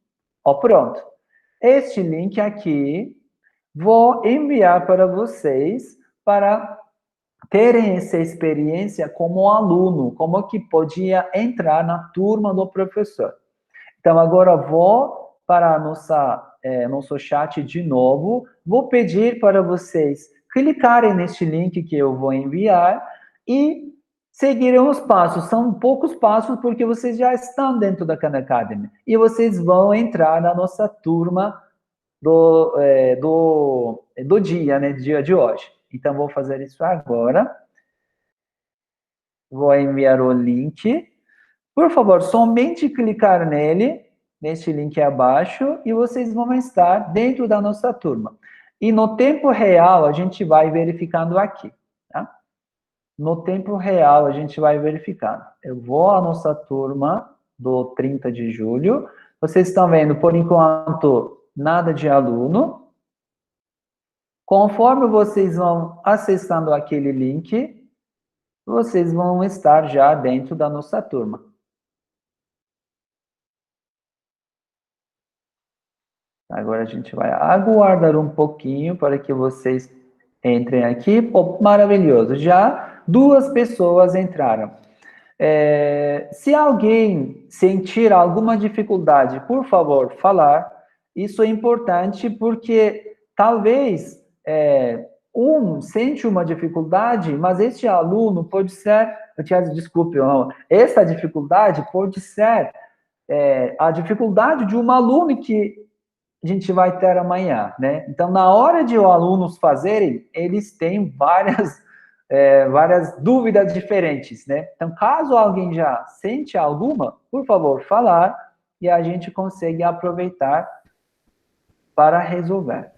Ó, pronto. Este link aqui, vou enviar para vocês, para terem essa experiência como aluno, como que podia entrar na turma do professor. Então, agora vou para nosso chat de novo, vou pedir para vocês clicarem neste link que eu vou enviar e seguirem os passos. São poucos passos porque vocês já estão dentro da Khan Academy e vocês vão entrar na nossa turma do dia, né, dia de hoje. Então, vou fazer isso agora. Vou enviar o link. Por favor, somente clicar nele, neste link abaixo, e vocês vão estar dentro da nossa turma. E no tempo real, a gente vai verificando aqui, tá? No tempo real, a gente vai verificando. Eu vou à nossa turma do 30 de julho. Vocês estão vendo, por enquanto, nada de aluno. Conforme vocês vão acessando aquele link, vocês vão estar já dentro da nossa turma. Agora a gente vai aguardar um pouquinho para que vocês entrem aqui. Oh, maravilhoso! Já 2 pessoas entraram. Se alguém sentir alguma dificuldade, por favor, falar. Isso é importante porque talvez sente uma dificuldade, mas este aluno pode ser, desculpe, essa dificuldade pode ser a dificuldade de um aluno que a gente vai ter amanhã, né? Então, na hora de os alunos fazerem, eles têm várias dúvidas diferentes, né? Então, caso alguém já sente alguma, por favor, falar e a gente consegue aproveitar para resolver.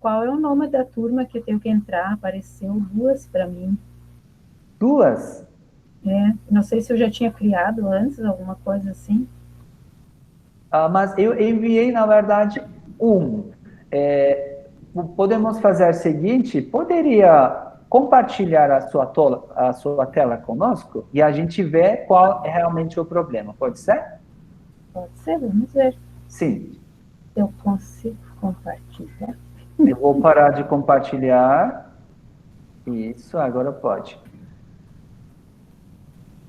Qual é o nome da turma que eu tenho que entrar? Apareceu 2 para mim. 2? Não sei se eu já tinha criado antes, alguma coisa assim. Mas eu enviei, na verdade, 1. Podemos fazer o seguinte, poderia compartilhar a sua tela conosco e a gente vê qual é realmente o problema. Pode ser? Pode ser, vamos ver. Sim. Eu consigo compartilhar. Eu vou parar de compartilhar. Isso, agora pode.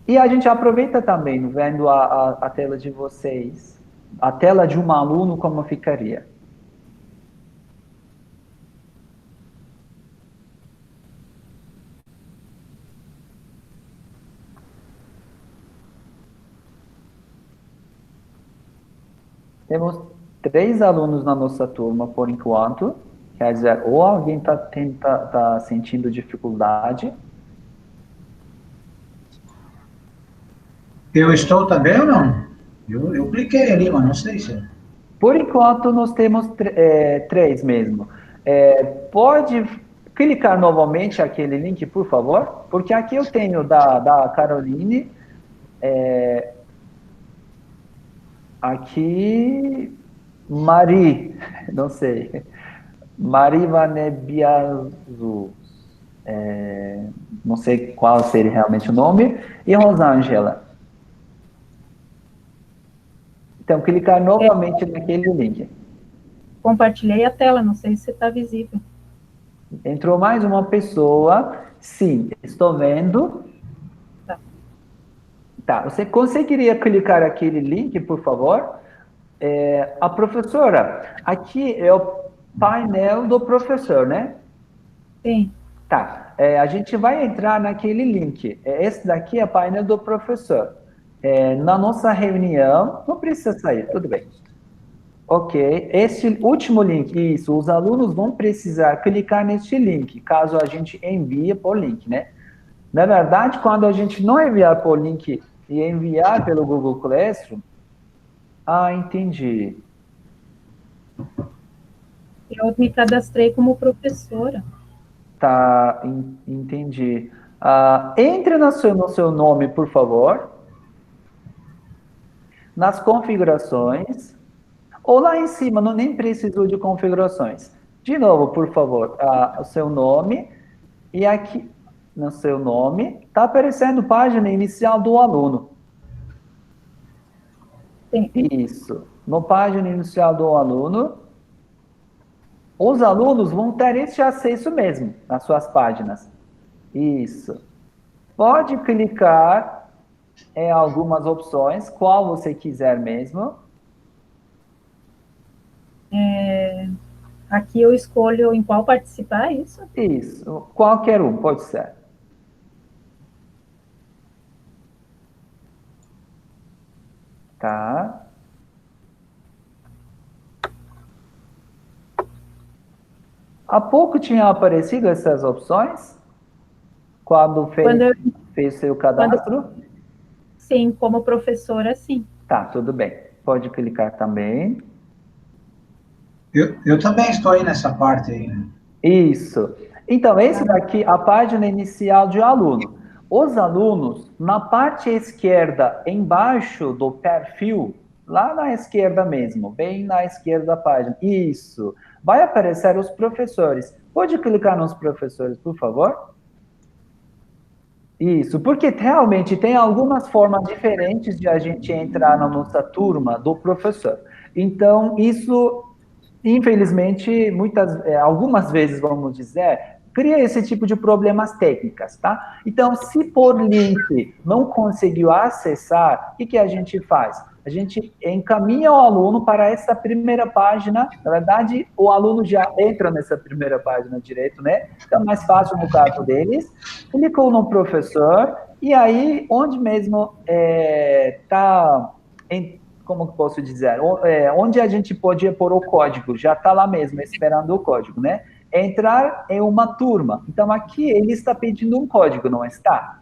E a gente aproveita também, vendo a tela de vocês, a tela de um aluno, como ficaria. Temos 3 alunos na nossa turma, por enquanto. Quer dizer, ou alguém tá sentindo dificuldade. Eu estou também ou não? Eu cliquei ali, mas não sei se... Por enquanto, nós temos 3 mesmo. Pode clicar novamente aquele link, por favor? Porque aqui eu tenho da Caroline. Aqui, Mari, não sei. Mari Vanebiazu. Não sei qual seria realmente o nome. E Rosângela. Então, clicar novamente naquele link. Compartilhei a tela, não sei se está visível. Entrou mais uma pessoa. Sim, estou vendo. Tá, você conseguiria clicar aquele link, por favor? A professora, aqui é o painel do professor, né? Sim. Tá, a gente vai entrar naquele link. Esse daqui é o painel do professor. Na nossa reunião, não precisa sair, tudo bem. Ok, este último link, isso, os alunos vão precisar clicar neste link, caso a gente envie por link, né? Na verdade, quando a gente não enviar por link e enviar pelo Google Classroom, entendi. Eu me cadastrei como professora. Tá, entendi. Entre no seu nome, por favor. Nas configurações. Ou lá em cima, nem preciso de configurações. De novo, por favor, o seu nome. E aqui, no seu nome, está aparecendo página inicial do aluno. Sim. Isso. No página inicial do aluno, os alunos vão ter este acesso mesmo, nas suas páginas. Isso. Pode clicar em algumas opções, qual você quiser mesmo. Aqui eu escolho em qual participar, isso? Isso. Qualquer um, pode ser. Tá. Há pouco tinha aparecido essas opções? Quando fez seu cadastro? Sim, como professora, sim. Tá, tudo bem. Pode clicar também. Eu também estou aí nessa parte aí. Isso. Então, esse daqui, a página inicial de aluno. Os alunos, na parte esquerda, embaixo do perfil, lá na esquerda mesmo, bem na esquerda da página. Isso. Vai aparecer os professores. Pode clicar nos professores, por favor? Isso, porque realmente tem algumas formas diferentes de a gente entrar na nossa turma do professor. Então, isso, infelizmente, algumas vezes, vamos dizer, cria esse tipo de problemas técnicos, tá? Então, se por link não conseguiu acessar, o que a gente faz? A gente encaminha o aluno para essa primeira página. Na verdade, o aluno já entra nessa primeira página direto, né? Então, é mais fácil no caso deles. Clicou no professor, e aí, onde mesmo como que posso dizer? Onde a gente pode pôr o código, já está lá mesmo, esperando o código, né? Entrar em uma turma. Então, aqui ele está pedindo um código, não está?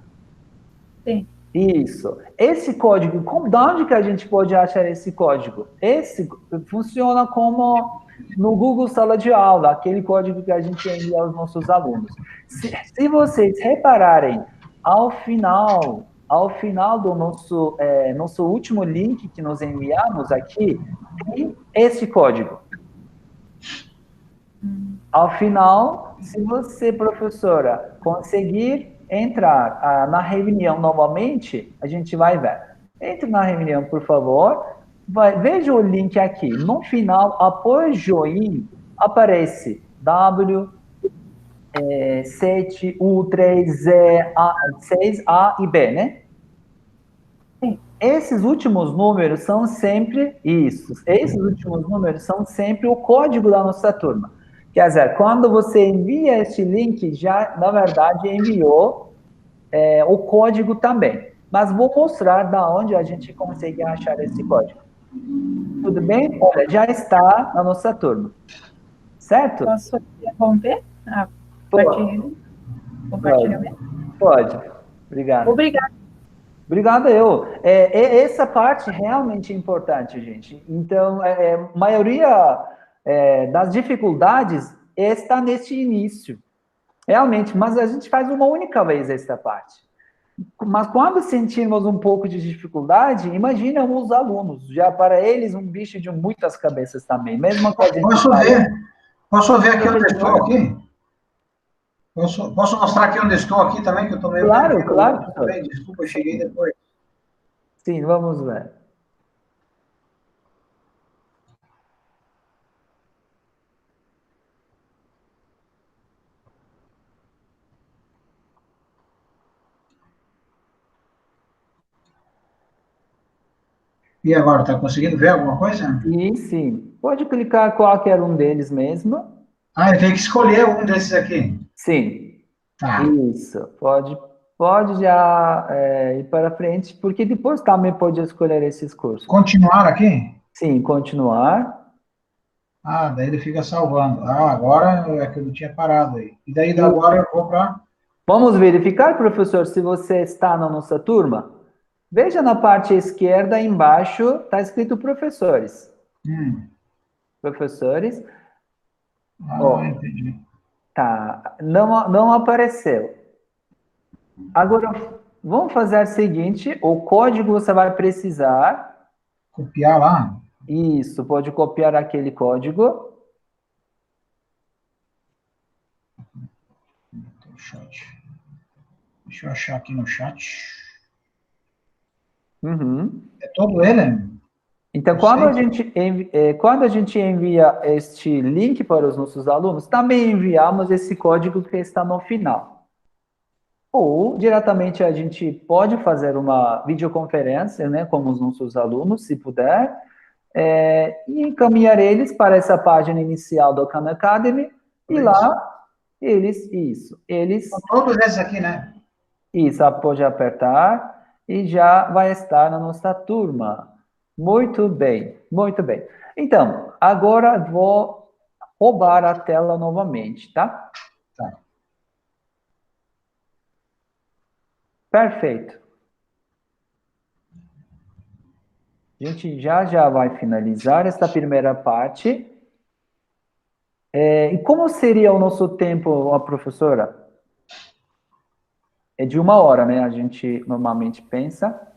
Sim. Isso. Esse código, de onde que a gente pode achar esse código? Esse funciona como no Google Sala de Aula, aquele código que a gente envia aos nossos alunos. Se vocês repararem, ao final do nosso último link que nós enviamos aqui, tem esse código. Ao final, se você, professora, conseguir entrar na reunião novamente, a gente vai ver. Entre na reunião, por favor. Veja o link aqui. No final, após join, aparece W7, U3, Z, A, 6A e B, né? Sim. Esses últimos números são sempre isso. Esses últimos números são sempre o código da nossa turma. Quer dizer, quando você envia este link, já, na verdade, enviou o código também. Mas vou mostrar da onde a gente consegue achar esse código. Tudo bem? Olha, já está na nossa turma. Certo? Posso interromper? Compartilhamento? Pode. Obrigado. Obrigada. Obrigado, eu. Essa parte realmente é importante, gente. Então, a maioria das dificuldades está nesse início. Realmente, mas a gente faz uma única vez essa parte. Mas quando sentirmos um pouco de dificuldade, imagina os alunos. Já para eles, um bicho de muitas cabeças também. Mesmo que a gente Posso ver aqui onde estou aqui? Posso mostrar aqui onde estou aqui também, que eu estou meio... Claro. Desculpa, eu cheguei depois. Sim, vamos ver. E agora, está conseguindo ver alguma coisa? Sim. Pode clicar qualquer um deles mesmo. Eu tenho que escolher um desses aqui. Sim. Tá. Isso. Pode já ir para frente, porque depois também pode escolher esses cursos. Continuar aqui? Sim, continuar. Daí ele fica salvando. Agora é que eu não tinha parado aí. E daí agora eu vou para... Vamos verificar, professor, se você está na nossa turma. Veja na parte esquerda, embaixo, está escrito professores. Professores. Entendi. Tá, não apareceu. Agora, vamos fazer o seguinte, o código você vai precisar... Copiar lá? Isso, pode copiar aquele código. Chat. Deixa eu achar aqui no chat. É todo ele? Então, quando a gente envia este link para os nossos alunos, também enviamos esse código que está no final. Ou, diretamente, a gente pode fazer uma videoconferência, né, com os nossos alunos, se puder, e encaminhar eles para essa página inicial do Khan Academy, e lá, eles... São todos esses aqui, né? Isso, pode apertar, e já vai estar na nossa turma. Muito bem, muito bem. Então, agora vou roubar a tela novamente, tá? Tá. Perfeito. A gente já vai finalizar esta primeira parte. E como seria o nosso tempo, a professora? É de 1 hora, né? A gente normalmente pensa.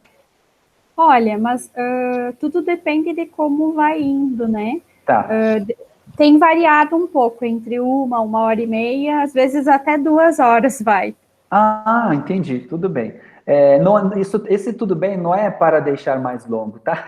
Olha, mas tudo depende de como vai indo, né? Tá. Tem variado um pouco, entre 1 hora e meia, às vezes até 2 horas vai. Entendi, tudo bem. Esse tudo bem não é para deixar mais longo, tá?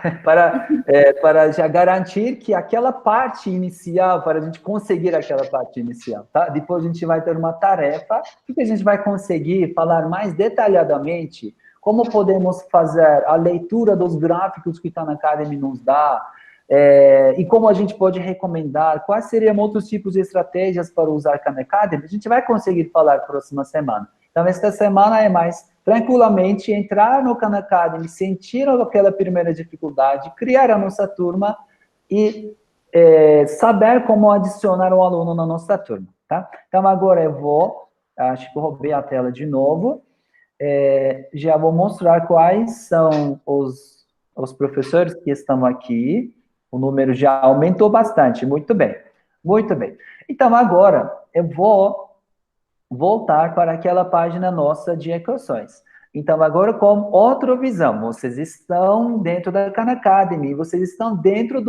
Para já garantir que aquela parte inicial, para a gente conseguir aquela parte inicial, tá? Depois a gente vai ter uma tarefa que a gente vai conseguir falar mais detalhadamente como podemos fazer a leitura dos gráficos que o Khan Academy nos dá, e como a gente pode recomendar, quais seriam outros tipos de estratégias para usar Khan Academy, a gente vai conseguir falar próxima semana. Então, esta semana é mais tranquilamente entrar no Khan Academy, sentir aquela primeira dificuldade, criar a nossa turma e saber como adicionar um aluno na nossa turma, tá? Então, agora acho que eu roubei a tela de novo, já vou mostrar quais são os professores que estão aqui. O número já aumentou bastante, muito bem, muito bem. Então, agora, eu vou voltar para aquela página nossa de equações. Então, agora com outra visão, vocês estão dentro da Khan Academy, vocês estão dentro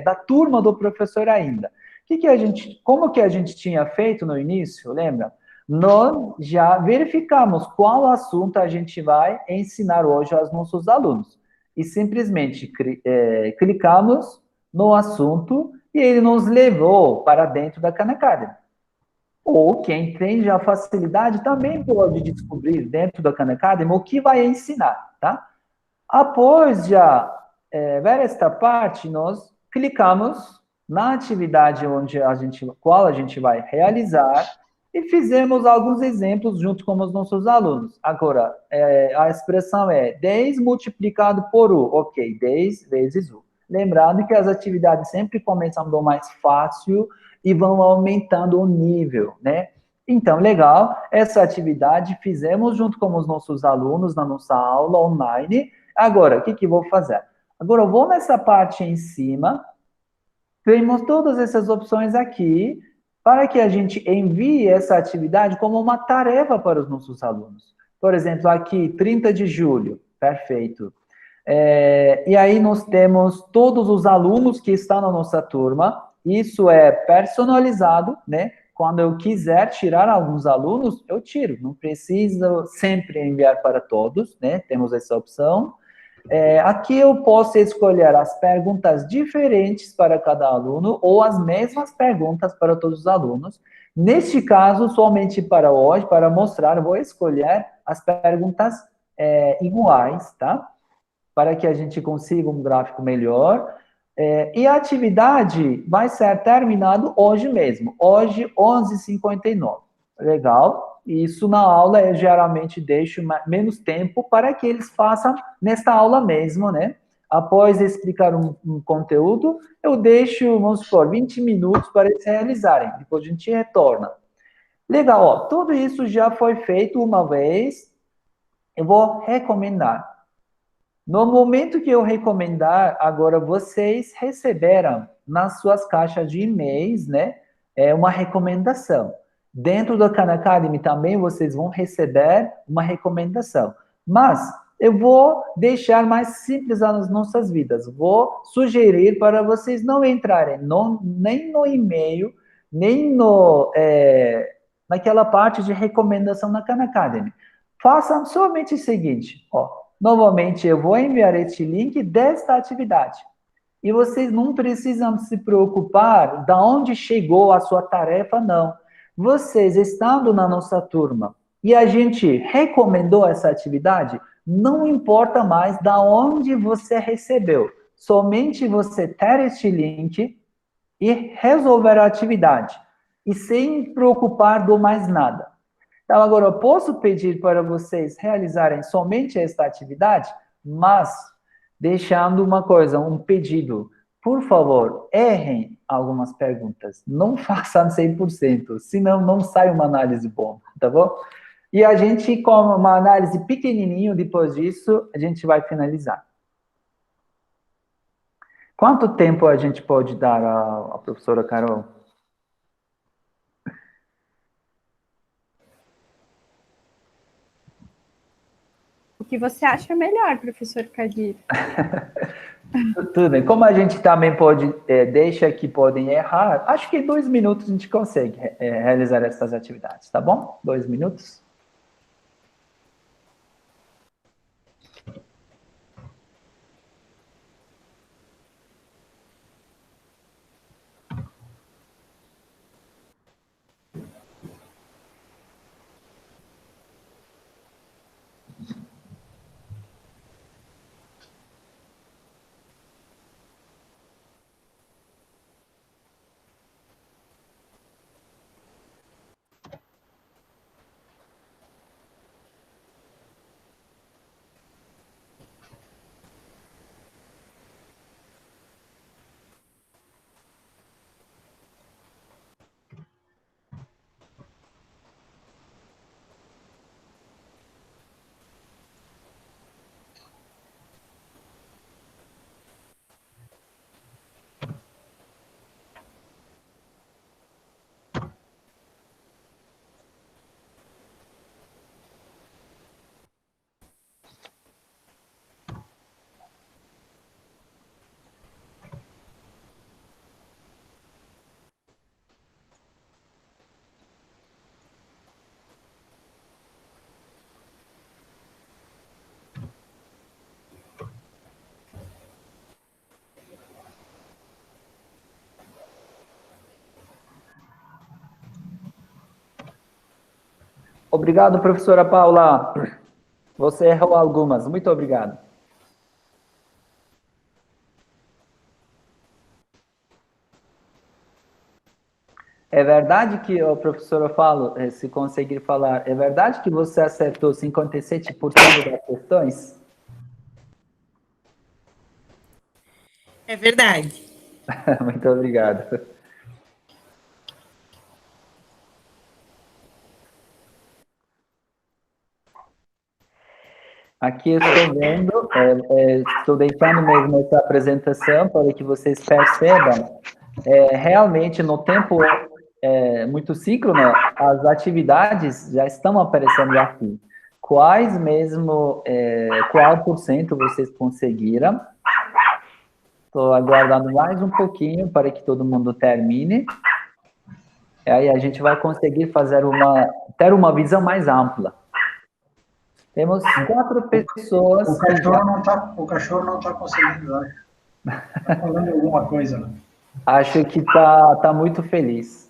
da turma do professor ainda. Como que a gente tinha feito no início, lembra? Nós já verificamos qual assunto a gente vai ensinar hoje aos nossos alunos. E simplesmente clicamos no assunto e ele nos levou para dentro da Khan Academy. Ou quem tem já facilidade também pode descobrir dentro da Khan Academy o que vai ensinar, tá? Após já ver esta parte, nós clicamos na atividade qual a gente vai realizar e fizemos alguns exemplos junto com os nossos alunos. Agora, a expressão é 10 multiplicado por 1. Ok, 10 vezes 1. Lembrando que as atividades sempre começam do mais fácil e vão aumentando o nível, né? Então, legal, essa atividade fizemos junto com os nossos alunos na nossa aula online. Agora, o que eu vou fazer? Agora, eu vou nessa parte em cima, temos todas essas opções aqui, para que a gente envie essa atividade como uma tarefa para os nossos alunos. Por exemplo, aqui, 30 de julho, perfeito. E aí nós temos todos os alunos que estão na nossa turma, isso é personalizado, né? Quando eu quiser tirar alguns alunos, eu tiro, não preciso sempre enviar para todos, né? Temos essa opção. Aqui eu posso escolher as perguntas diferentes para cada aluno ou as mesmas perguntas para todos os alunos. Neste caso, somente para hoje, para mostrar, eu vou escolher as perguntas iguais, tá? Para que a gente consiga um gráfico melhor. E a atividade vai ser terminada hoje mesmo, hoje, 11h59. Legal? Isso na aula eu geralmente deixo menos tempo para que eles façam nesta aula mesmo, né? Após explicar um conteúdo, eu deixo, vamos supor, 20 minutos para eles realizarem. Depois a gente retorna. Legal, ó, tudo isso já foi feito uma vez. Eu vou recomendar. No momento que eu recomendar, agora vocês receberam nas suas caixas de e-mails, né, uma recomendação. Dentro do Khan Academy também vocês vão receber uma recomendação. Mas eu vou deixar mais simples as nossas vidas. Vou sugerir para vocês não entrarem nem no e-mail, nem naquela parte de recomendação na Khan Academy. Façam somente o seguinte, ó. Novamente, eu vou enviar este link desta atividade. E vocês não precisam se preocupar de onde chegou a sua tarefa, não. Vocês, estando na nossa turma, e a gente recomendou essa atividade, não importa mais de onde você recebeu. Somente você ter este link e resolver a atividade. E sem preocupar do mais nada. Então, agora, eu posso pedir para vocês realizarem somente esta atividade, mas deixando uma coisa, um pedido. Por favor, errem algumas perguntas. Não façam 100%, senão não sai uma análise boa, tá bom? E a gente, com uma análise pequenininho, depois disso, a gente vai finalizar. Quanto tempo a gente pode dar à professora Carol? O que você acha melhor, professor Kadir? Tudo bem. Como a gente também pode, deixa que podem errar, acho que em 2 minutos a gente consegue realizar essas atividades, tá bom? 2 minutos. Obrigado, professora Paula. Você errou algumas. Muito obrigado. É verdade que o professor fala, se conseguir falar, é verdade que você acertou 57% das questões? É verdade. Muito obrigado. Aqui eu estou vendo, estou deixando mesmo essa apresentação para que vocês percebam, realmente no tempo muito síncrono, as atividades já estão aparecendo aqui. Quais mesmo, qual por cento vocês conseguiram? Estou aguardando mais um pouquinho para que todo mundo termine. E aí a gente vai conseguir ter uma visão mais ampla. Temos 4 pessoas. O cachorro não tá conseguindo, acho. Tá falando alguma coisa, né? Acho que tá muito feliz.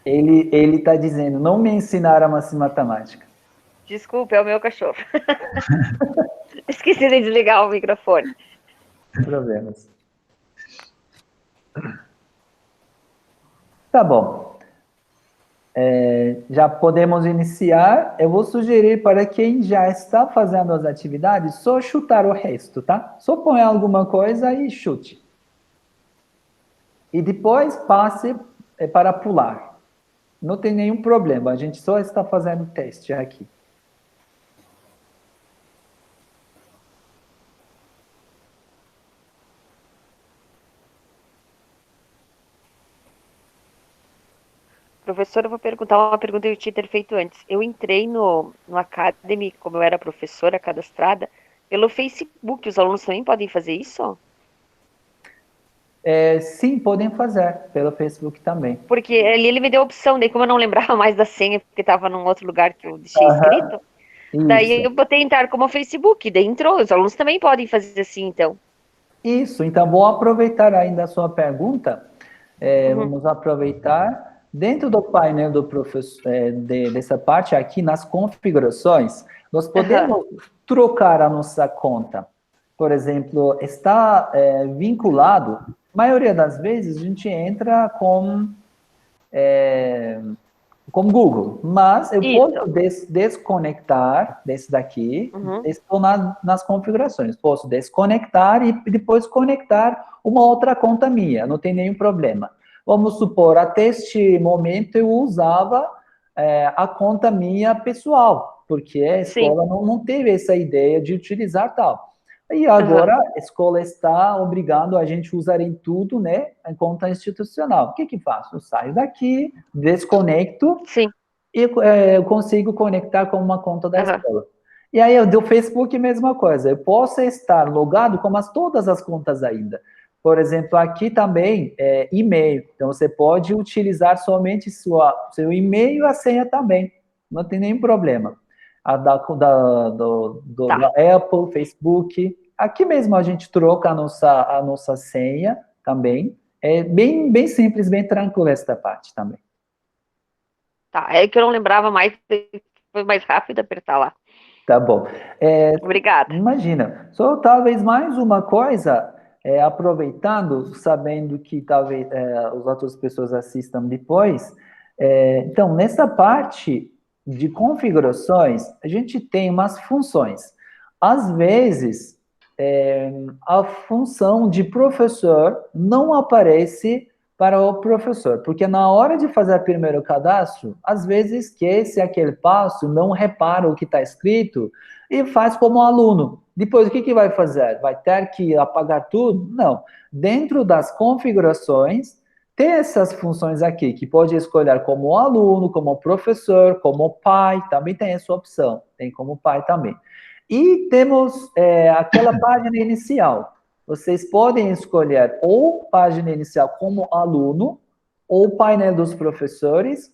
Ele está dizendo, não me ensinaram assim matemática. Desculpa, é o meu cachorro. Esqueci de desligar o microfone. Sem problemas. Tá bom. Já podemos iniciar. Eu vou sugerir para quem já está fazendo as atividades, só chutar o resto, tá? Só põe alguma coisa e chute. E depois passe para pular. Não tem nenhum problema, a gente só está fazendo teste aqui. Professor, eu vou perguntar uma pergunta que eu tinha ter feito antes. Eu entrei no Academy, como eu era professora cadastrada, pelo Facebook. Os alunos também podem fazer isso? Sim, podem fazer, pelo Facebook também. Porque ali ele me deu a opção, daí como eu não lembrava mais da senha, porque estava num outro lugar que eu deixei escrito, daí eu botei entrar como Facebook, daí entrou. Os alunos também podem fazer assim, então. Isso, então vou aproveitar ainda a sua pergunta. Vamos aproveitar. Dentro do painel do professor, dessa parte aqui, nas configurações, nós podemos trocar a nossa conta. Por exemplo, está vinculado, a maioria das vezes a gente entra com Google, mas eu posso desconectar desse daqui, estou nas configurações, posso desconectar e depois conectar uma outra conta minha, não tem nenhum problema. Vamos supor, até este momento eu usava a conta minha pessoal, porque a escola não teve essa ideia de utilizar tal. E agora a escola está obrigando a gente a usar em tudo, né, a conta institucional. O que faço? Eu saio daqui, desconecto e eu consigo conectar com uma conta da escola. E aí, do Facebook, mesma coisa. Eu posso estar logado com todas as contas ainda. Por exemplo, aqui também e-mail. Então, você pode utilizar somente seu e-mail e a senha também. Não tem nenhum problema. Da Apple, Facebook. Aqui mesmo a gente troca a nossa senha também. É bem simples, bem tranquilo esta parte também. Tá, é que eu não lembrava mais, foi mais rápido apertar lá. Tá bom. Obrigada. Imagina, só talvez mais uma coisa, aproveitando, sabendo que talvez as outras pessoas assistam depois. Então, nessa parte de configurações, a gente tem umas funções. Às vezes, a função de professor não aparece para o professor, porque na hora de fazer o primeiro cadastro, às vezes esquece aquele passo, não repara o que está escrito e faz como aluno. Depois, o que vai fazer? Vai ter que apagar tudo? Não. Dentro das configurações, tem essas funções aqui, que pode escolher como aluno, como professor, como pai, também tem essa opção, tem como pai também. E temos aquela página inicial. Vocês podem escolher ou página inicial como aluno, ou painel dos professores,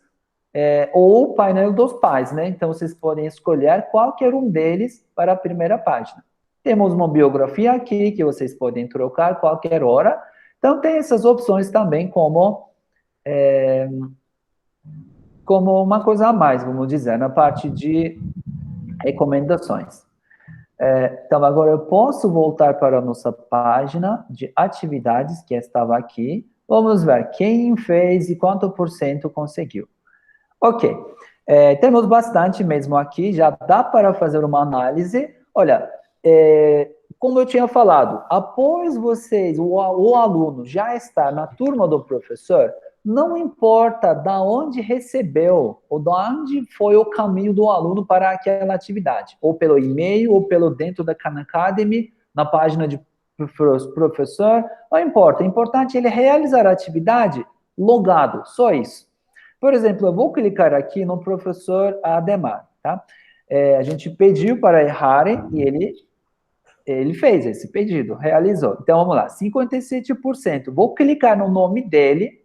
ou painel dos pais, né? Então, vocês podem escolher qualquer um deles para a primeira página. Temos uma biografia aqui, que vocês podem trocar qualquer hora. Então, tem essas opções também, como como uma coisa a mais, vamos dizer, na parte de recomendações. Então, agora eu posso voltar para a nossa página de atividades, que estava aqui. Vamos ver quem fez e quanto por cento conseguiu. Ok. Temos bastante mesmo aqui, já dá para fazer uma análise. Olha, como eu tinha falado, após vocês, o aluno já estar na turma do professor, não importa da onde recebeu, ou de onde foi o caminho do aluno para aquela atividade, ou pelo e-mail, ou pelo dentro da Khan Academy, na página de professor, não importa, o importante é ele realizar a atividade logado, só isso. Por exemplo, eu vou clicar aqui no professor Ademar, tá? A gente pediu para errarem e ele fez esse pedido, realizou. Então, vamos lá, 57%. Vou clicar no nome dele.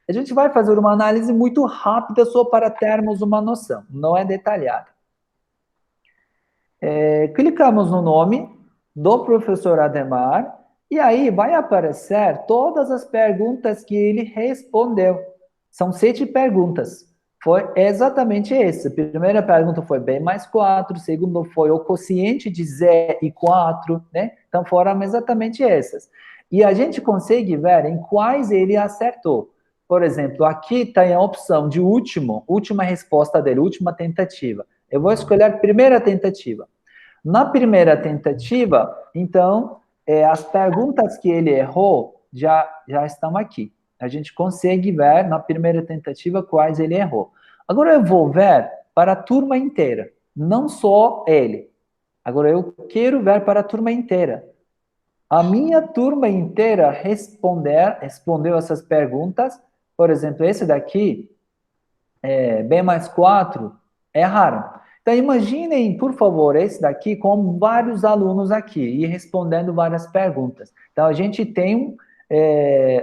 A gente vai fazer uma análise muito rápida só para termos uma noção, não é detalhada. Clicamos no nome do professor Ademar e aí vai aparecer todas as perguntas que ele respondeu. São 7 perguntas. Foi exatamente esse. A primeira pergunta foi B mais 4, a segunda foi o quociente de Z e 4, né? Então foram exatamente essas. E a gente consegue ver em quais ele acertou. Por exemplo, aqui tem a opção de última resposta dele, última tentativa. Eu vou escolher a primeira tentativa. Na primeira tentativa, então, as perguntas que ele errou já estão aqui. A gente consegue ver na primeira tentativa quais ele errou. Agora eu vou ver para a turma inteira, não só ele. Agora eu quero ver para a turma inteira. A minha turma inteira respondeu essas perguntas. Por exemplo, esse daqui, B mais 4, erraram. Então, imaginem, por favor, esse daqui com vários alunos aqui e respondendo várias perguntas. Então, a gente tem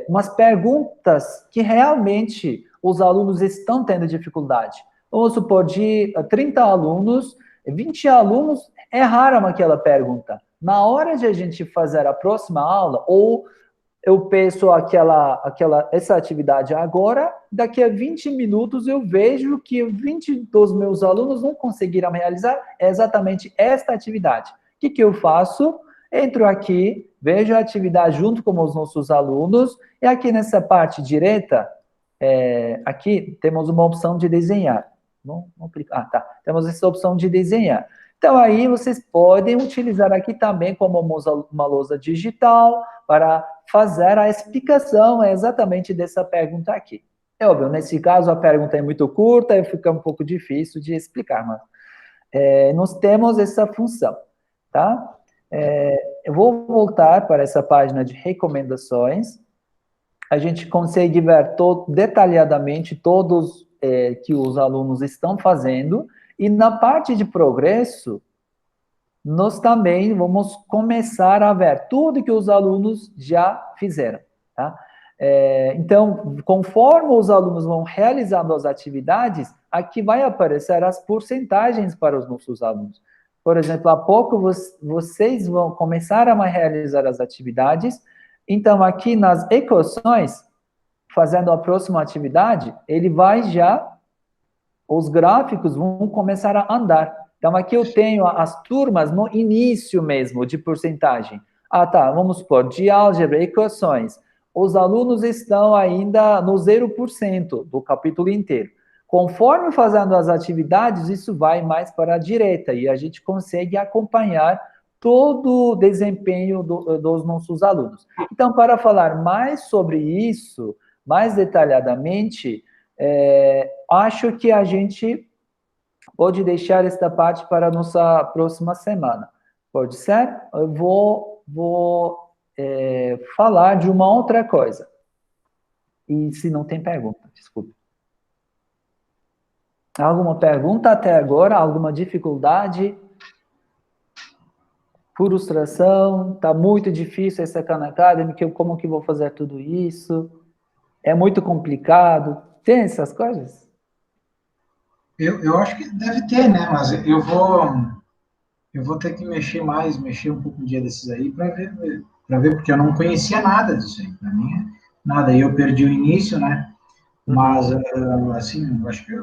umas perguntas que realmente os alunos estão tendo dificuldade. Vamos supor, de 30 alunos, 20 alunos erraram aquela pergunta. Na hora de a gente fazer a próxima aula, ou eu peço essa atividade agora, daqui a 20 minutos eu vejo que 20 dos meus alunos não conseguiram realizar exatamente esta atividade. O que eu faço? Entro aqui, vejo a atividade junto com os nossos alunos, e aqui nessa parte direita, aqui temos uma opção de desenhar. Tá. Temos essa opção de desenhar. Então, aí vocês podem utilizar aqui também como uma lousa digital para fazer a explicação exatamente dessa pergunta aqui. É óbvio, nesse caso a pergunta é muito curta e fica um pouco difícil de explicar, mas nós temos essa função, tá? Eu vou voltar para essa página de recomendações. A gente consegue ver detalhadamente todos que os alunos estão fazendo. E na parte de progresso, nós também vamos começar a ver tudo que os alunos já fizeram, tá? Então, conforme os alunos vão realizando as atividades, aqui vai aparecer as porcentagens para os nossos alunos. Por exemplo, há pouco vocês vão começar a realizar as atividades, então aqui nas equações, fazendo a próxima atividade, ele vai os gráficos vão começar a andar. Então, aqui eu tenho as turmas no início mesmo de porcentagem. Tá, vamos supor, de álgebra, equações. Os alunos estão ainda no 0% do capítulo inteiro. Conforme fazendo as atividades, isso vai mais para a direita e a gente consegue acompanhar todo o desempenho dos nossos alunos. Então, para falar mais sobre isso, mais detalhadamente, acho que a gente pode deixar esta parte para a nossa próxima semana. Pode ser? Eu vou falar de uma outra coisa. E se não tem pergunta, desculpe. Alguma pergunta até agora? Alguma dificuldade? Frustração? Está muito difícil essa Khan Academy, como que vou fazer tudo isso? É muito complicado? Tem essas coisas? Eu acho que deve ter, né? Mas eu vou ter que mexer um pouco um dia desses aí para ver, porque eu não conhecia nada disso aí. Para mim, nada. E eu perdi o início, né? Mas, assim, eu acho que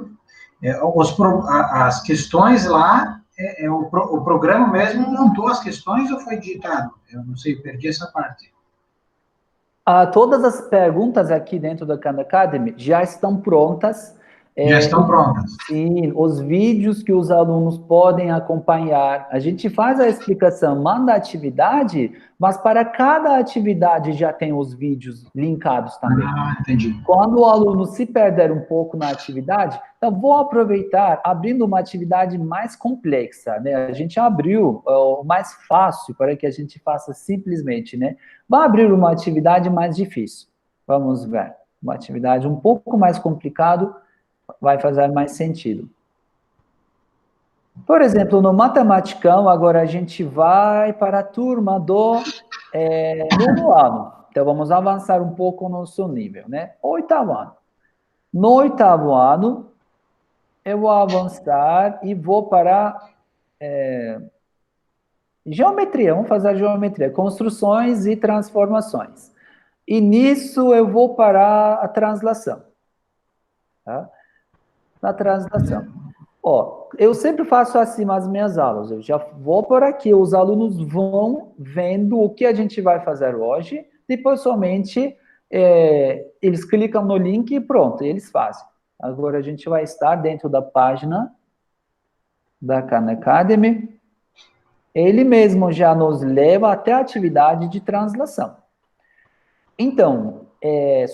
as questões lá, o programa mesmo montou as questões ou foi digitado? Eu não sei, perdi essa parte. Todas as perguntas aqui dentro da Khan Academy já estão prontas. Já estão prontas. Sim, os vídeos que os alunos podem acompanhar. A gente faz a explicação, manda a atividade, mas para cada atividade já tem os vídeos linkados também. Entendi. Quando o aluno se perder um pouco na atividade, então vou aproveitar abrindo uma atividade mais complexa, né? A gente abriu o mais fácil para que a gente faça simplesmente, né? Vou abrir uma atividade mais difícil. Vamos ver. Uma atividade um pouco mais complicada vai fazer mais sentido. Por exemplo, no Matematicão, agora a gente vai para a turma do nono ano. Então, vamos avançar um pouco no seu nível, né? Oitavo ano. No oitavo ano, eu vou avançar e vou para geometria. Vamos fazer a geometria. Construções e transformações. E nisso eu vou para a translação. Tá? Na translação. Eu sempre faço assim nas minhas aulas. Eu já vou por aqui. Os alunos vão vendo o que a gente vai fazer hoje. Depois, somente, eles clicam no link e pronto, eles fazem. Agora, a gente vai estar dentro da página da Khan Academy. Ele mesmo já nos leva até a atividade de translação. Então,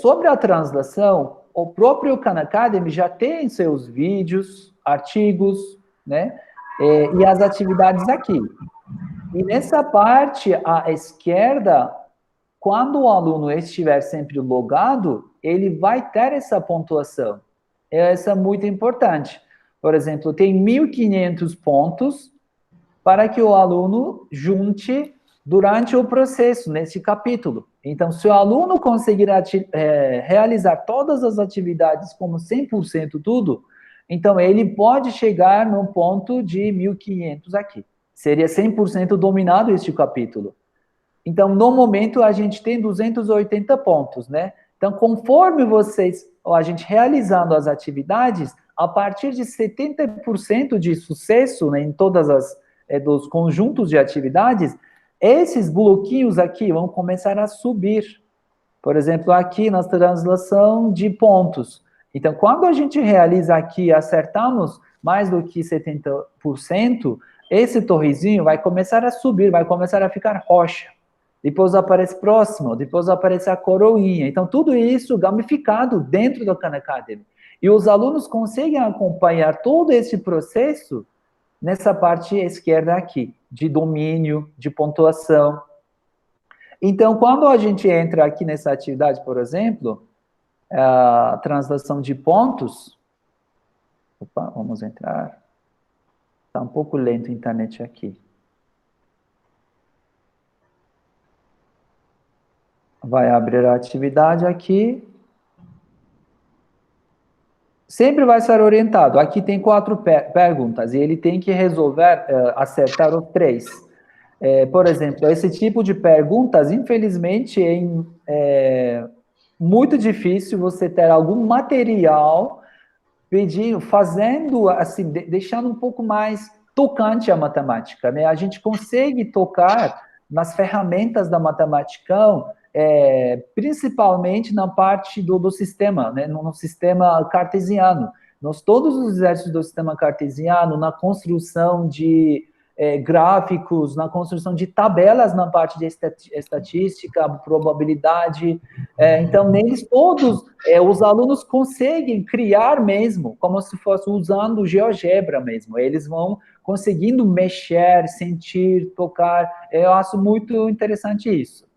sobre a translação, o próprio Khan Academy já tem seus vídeos, artigos, né? E as atividades aqui. E nessa parte, à esquerda, quando o aluno estiver sempre logado, ele vai ter essa pontuação. Essa é muito importante. Por exemplo, tem 1.500 pontos para que o aluno junte durante o processo, nesse capítulo. Então, se o aluno conseguir realizar todas as atividades como 100% tudo, então ele pode chegar no ponto de 1.500 aqui. Seria 100% dominado este capítulo. Então, no momento, a gente tem 280 pontos, né? Então, conforme a gente realizando as atividades, a partir de 70% de sucesso, né, em todas dos conjuntos de atividades, esses bloquinhos aqui vão começar a subir. Por exemplo, aqui na translação de pontos. Então, quando a gente realiza aqui e acertamos mais do que 70%, esse torrezinho vai começar a subir, vai começar a ficar roxa. Depois aparece próximo, depois aparece a coroinha. Então, tudo isso gamificado dentro do Khan Academy. E os alunos conseguem acompanhar todo esse processo nessa parte esquerda aqui, de domínio, de pontuação. Então, quando a gente entra aqui nessa atividade, por exemplo, a translação de pontos, vamos entrar, está um pouco lento a internet aqui. Vai abrir a atividade aqui. Sempre vai ser orientado. Aqui tem 4 perguntas e ele tem que resolver, acertar os 3. Por exemplo, esse tipo de perguntas, infelizmente, é muito difícil você ter algum material fazendo, assim, deixando um pouco mais tocante a matemática, né? A gente consegue tocar nas ferramentas da Matematicão, principalmente na parte do sistema, né? No sistema cartesiano. Todos os exercícios do sistema cartesiano, na construção de gráficos, na construção de tabelas na parte de estatística, probabilidade. Então, neles todos, os alunos conseguem criar mesmo, como se fosse usando GeoGebra mesmo. Eles vão conseguindo mexer, sentir, tocar. Eu acho muito interessante isso.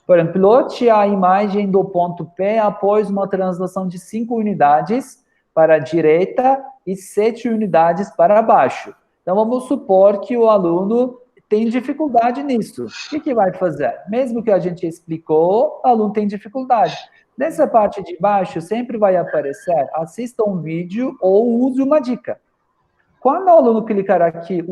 Por exemplo, pilote a imagem do ponto P após uma translação de 5 unidades para a direita e 7 unidades para baixo. Então, vamos supor que o aluno tem dificuldade nisso. O que vai fazer? Mesmo que a gente explicou, o aluno tem dificuldade. Nessa parte de baixo, sempre vai aparecer, assista um vídeo ou use uma dica. Quando o aluno clicar aqui,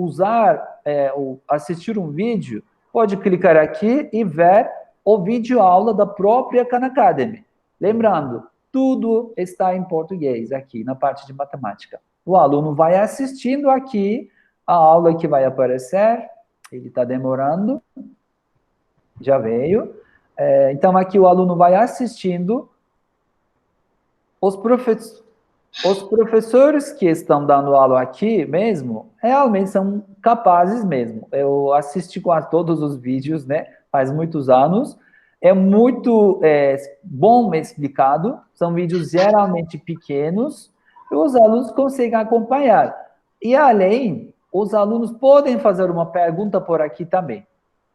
ou assistir um vídeo, pode clicar aqui e ver o vídeo aula da própria Khan Academy. Lembrando, tudo está em português aqui, na parte de matemática. O aluno vai assistindo aqui a aula que vai aparecer, ele está demorando, já veio. Então, aqui o aluno vai assistindo. Os professores que estão dando aula aqui mesmo, realmente são capazes mesmo. Eu assisti quase todos os vídeos, né? Faz muitos anos. É muito bom explicado. São vídeos geralmente pequenos. E os alunos conseguem acompanhar. E, além, os alunos podem fazer uma pergunta por aqui também.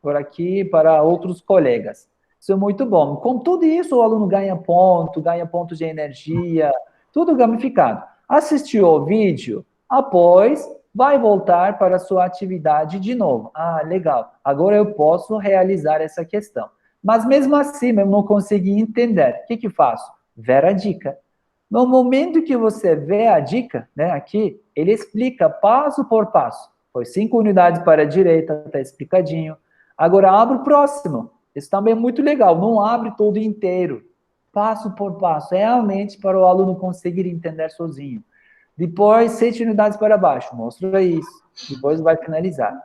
Por aqui, para outros colegas. Isso é muito bom. Com tudo isso, o aluno ganha ponto de energia, tudo gamificado. Assistiu ao vídeo, após, vai voltar para a sua atividade de novo. Ah, legal, agora eu posso realizar essa questão. Mas mesmo assim, eu não consegui entender. O que faço? Ver a dica. No momento que você vê a dica, né, aqui, ele explica passo por passo. Foi 5 unidades para a direita, está explicadinho. Agora, abre o próximo. Isso também é muito legal, não abre todo inteiro, passo por passo, realmente para o aluno conseguir entender sozinho. Depois, 7 unidades para baixo, mostra isso, depois vai finalizar.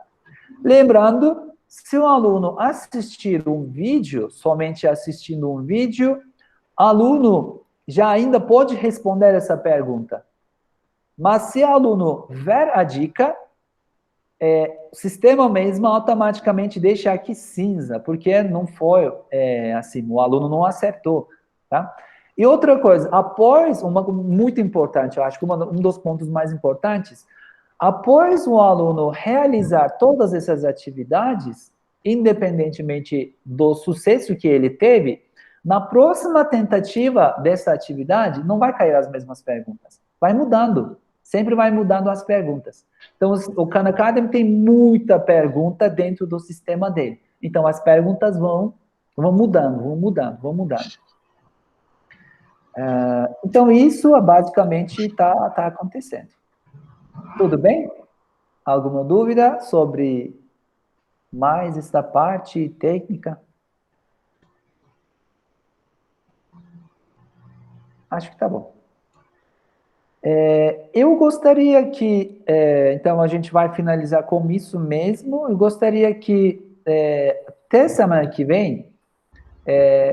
Lembrando, se o aluno assistir um vídeo, somente assistindo um vídeo, aluno já ainda pode responder essa pergunta. Mas se o aluno ver a dica, o sistema mesmo automaticamente deixa aqui cinza, porque não foi assim, o aluno não acertou, tá? E outra coisa, após, muito importante, eu acho que um dos pontos mais importantes, após o aluno realizar todas essas atividades, independentemente do sucesso que ele teve, na próxima tentativa dessa atividade, não vai cair as mesmas perguntas, vai mudando. Sempre vai mudando as perguntas. Então, o Khan Academy tem muita pergunta dentro do sistema dele. Então, as perguntas vão mudando. Então, isso basicamente está acontecendo. Tudo bem? Alguma dúvida sobre mais esta parte técnica? Acho que tá bom. Eu gostaria que, então a gente vai finalizar com isso mesmo, eu gostaria que até semana que vem,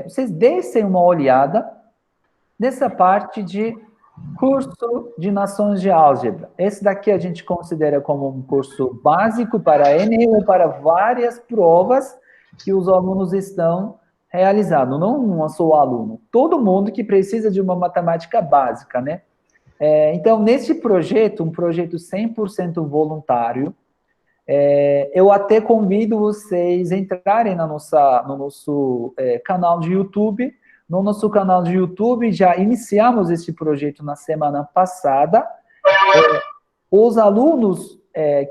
vocês dessem uma olhada nessa parte de curso de Noções de Álgebra. Esse daqui a gente considera como um curso básico para Enem ou para várias provas que os alunos estão realizando, não só o aluno, todo mundo que precisa de uma matemática básica, né? Então, nesse projeto, um projeto 100% voluntário, eu até convido vocês a entrarem no nosso canal de YouTube. No nosso canal de YouTube, já iniciamos esse projeto na semana passada. Os alunos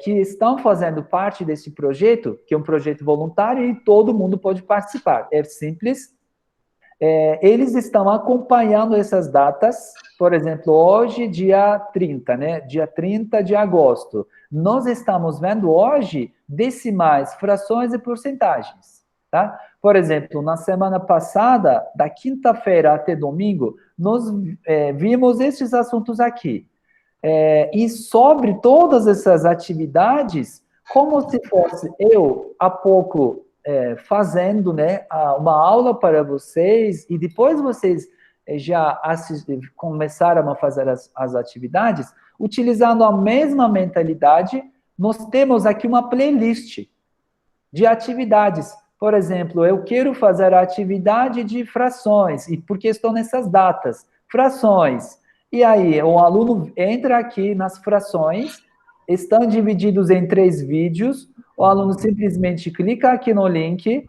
que estão fazendo parte desse projeto, que é um projeto voluntário, e todo mundo pode participar. É simples. Eles estão acompanhando essas datas, por exemplo, hoje, dia 30, né? Dia 30 de agosto. Nós estamos vendo hoje decimais, frações e porcentagens, tá? Por exemplo, na semana passada, da quinta-feira até domingo, nós vimos esses assuntos aqui. E sobre todas essas atividades, como se fosse eu, há pouco, fazendo, né, uma aula para vocês, e depois vocês já começaram a fazer as atividades, utilizando a mesma mentalidade, nós temos aqui uma playlist de atividades. Por exemplo, eu quero fazer a atividade de frações, e porque estou nessas datas, frações. E aí, o aluno entra aqui nas frações, estão divididos em 3 vídeos, o aluno simplesmente clica aqui no link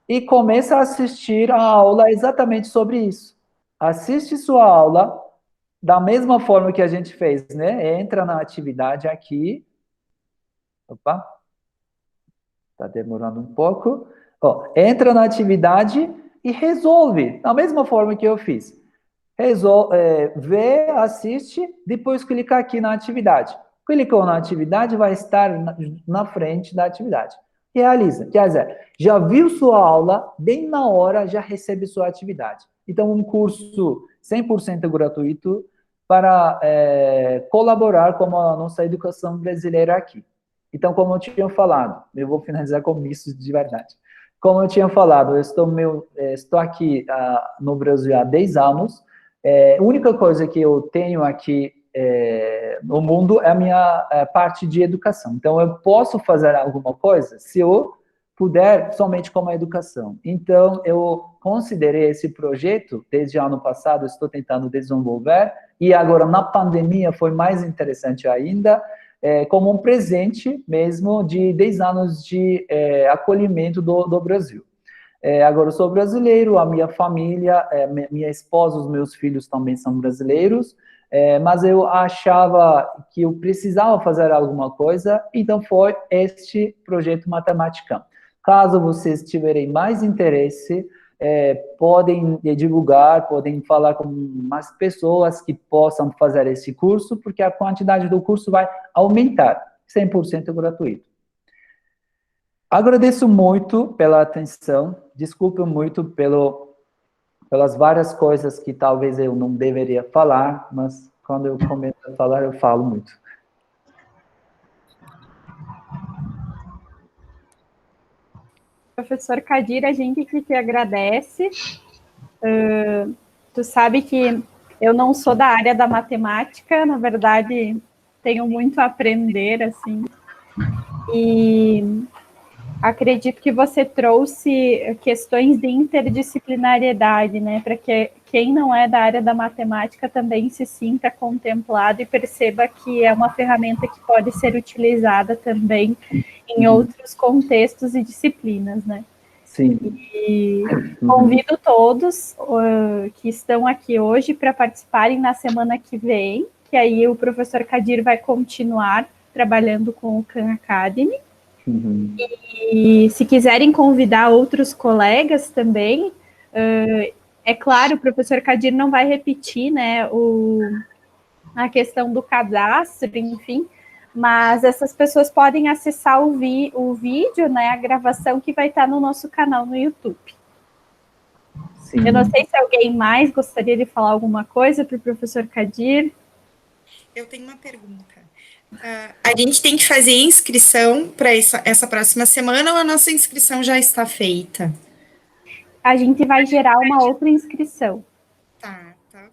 e começa a assistir a aula exatamente sobre isso. Assiste sua aula da mesma forma que a gente fez, né? Entra na atividade aqui. Opa. Tá demorando um pouco. Entra na atividade e resolve, da mesma forma que eu fiz. Vê, assiste, depois clica aqui na atividade. Clicou na atividade, vai estar na frente da atividade. Realiza. Quer dizer, já viu sua aula, bem na hora já recebe sua atividade. Então, um curso 100% gratuito para colaborar com a nossa educação brasileira aqui. Então, como eu tinha falado, eu vou finalizar com isso de verdade. Como eu tinha falado, eu estou aqui no Brasil há 10 anos. A única coisa que eu tenho aqui no mundo é a minha parte de educação. Então, eu posso fazer alguma coisa se eu puder somente com a educação. Então, eu considerei esse projeto, desde o ano passado, estou tentando desenvolver, e agora na pandemia foi mais interessante ainda, como um presente mesmo de 10 anos de acolhimento do Brasil. Agora eu sou brasileiro, a minha família, minha esposa, os meus filhos também são brasileiros, mas eu achava que eu precisava fazer alguma coisa, então foi este projeto Matematicam. Caso vocês tiverem mais interesse, podem divulgar, podem falar com mais pessoas que possam fazer esse curso, porque a quantidade do curso vai aumentar, 100% gratuito. Agradeço muito pela atenção, desculpe muito pelas várias coisas que talvez eu não deveria falar, mas quando eu começo a falar, eu falo muito. Professor Kadir, a gente que te agradece. Tu sabe que eu não sou da área da matemática, na verdade, tenho muito a aprender, assim. E acredito que você trouxe questões de interdisciplinariedade, né, para que quem não é da área da matemática também se sinta contemplado e perceba que é uma ferramenta que pode ser utilizada também em outros contextos e disciplinas, né? Sim. E convido todos que estão aqui hoje para participarem na semana que vem, que aí o professor Kadir vai continuar trabalhando com o Khan Academy. Uhum. E se quiserem convidar outros colegas também, é claro, o professor Kadir não vai repetir, né, a questão do cadastro, enfim, mas essas pessoas podem acessar o vídeo, né, a gravação que vai estar no nosso canal no YouTube. Sim. Eu não sei se alguém mais gostaria de falar alguma coisa para o professor Kadir. Eu tenho uma pergunta. A gente tem que fazer inscrição para essa próxima semana ou a nossa inscrição já está feita? A gente vai gerar uma outra inscrição.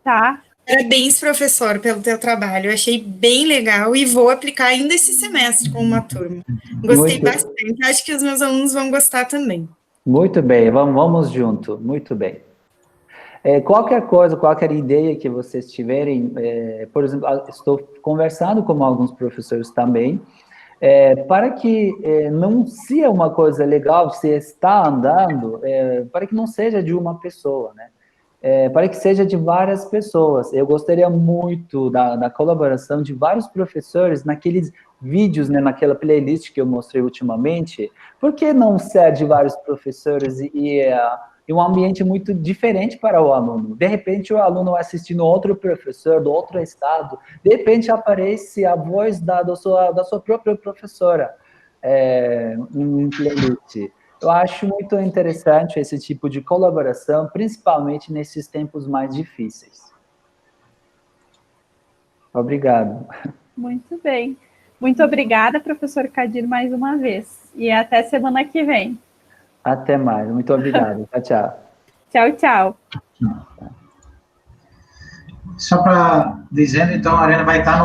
Tá? Parabéns, professor, pelo teu trabalho. Eu achei bem legal e vou aplicar ainda esse semestre com uma turma. Gostei bastante. Acho que os meus alunos vão gostar também. Muito bem, vamos junto. Muito bem. Qualquer coisa, qualquer ideia que vocês tiverem, por exemplo, estou conversando com alguns professores também, para que não seja uma coisa legal, se está andando, para que não seja de uma pessoa, né? Para que seja de várias pessoas. Eu gostaria muito da colaboração de vários professores naqueles vídeos, né, naquela playlist que eu mostrei ultimamente. Por que não ser de vários professores e um ambiente muito diferente para o aluno? De repente, o aluno assistindo outro professor do outro estado, de repente aparece a voz da sua própria professora em playlist. Eu acho muito interessante esse tipo de colaboração, principalmente nesses tempos mais difíceis. Obrigado. Muito bem. Muito obrigada, professor Kadir, mais uma vez. E até semana que vem. Até mais. Muito obrigado. Tchau, tchau. Tchau, tchau. Só para dizendo, então, a Arena vai estar no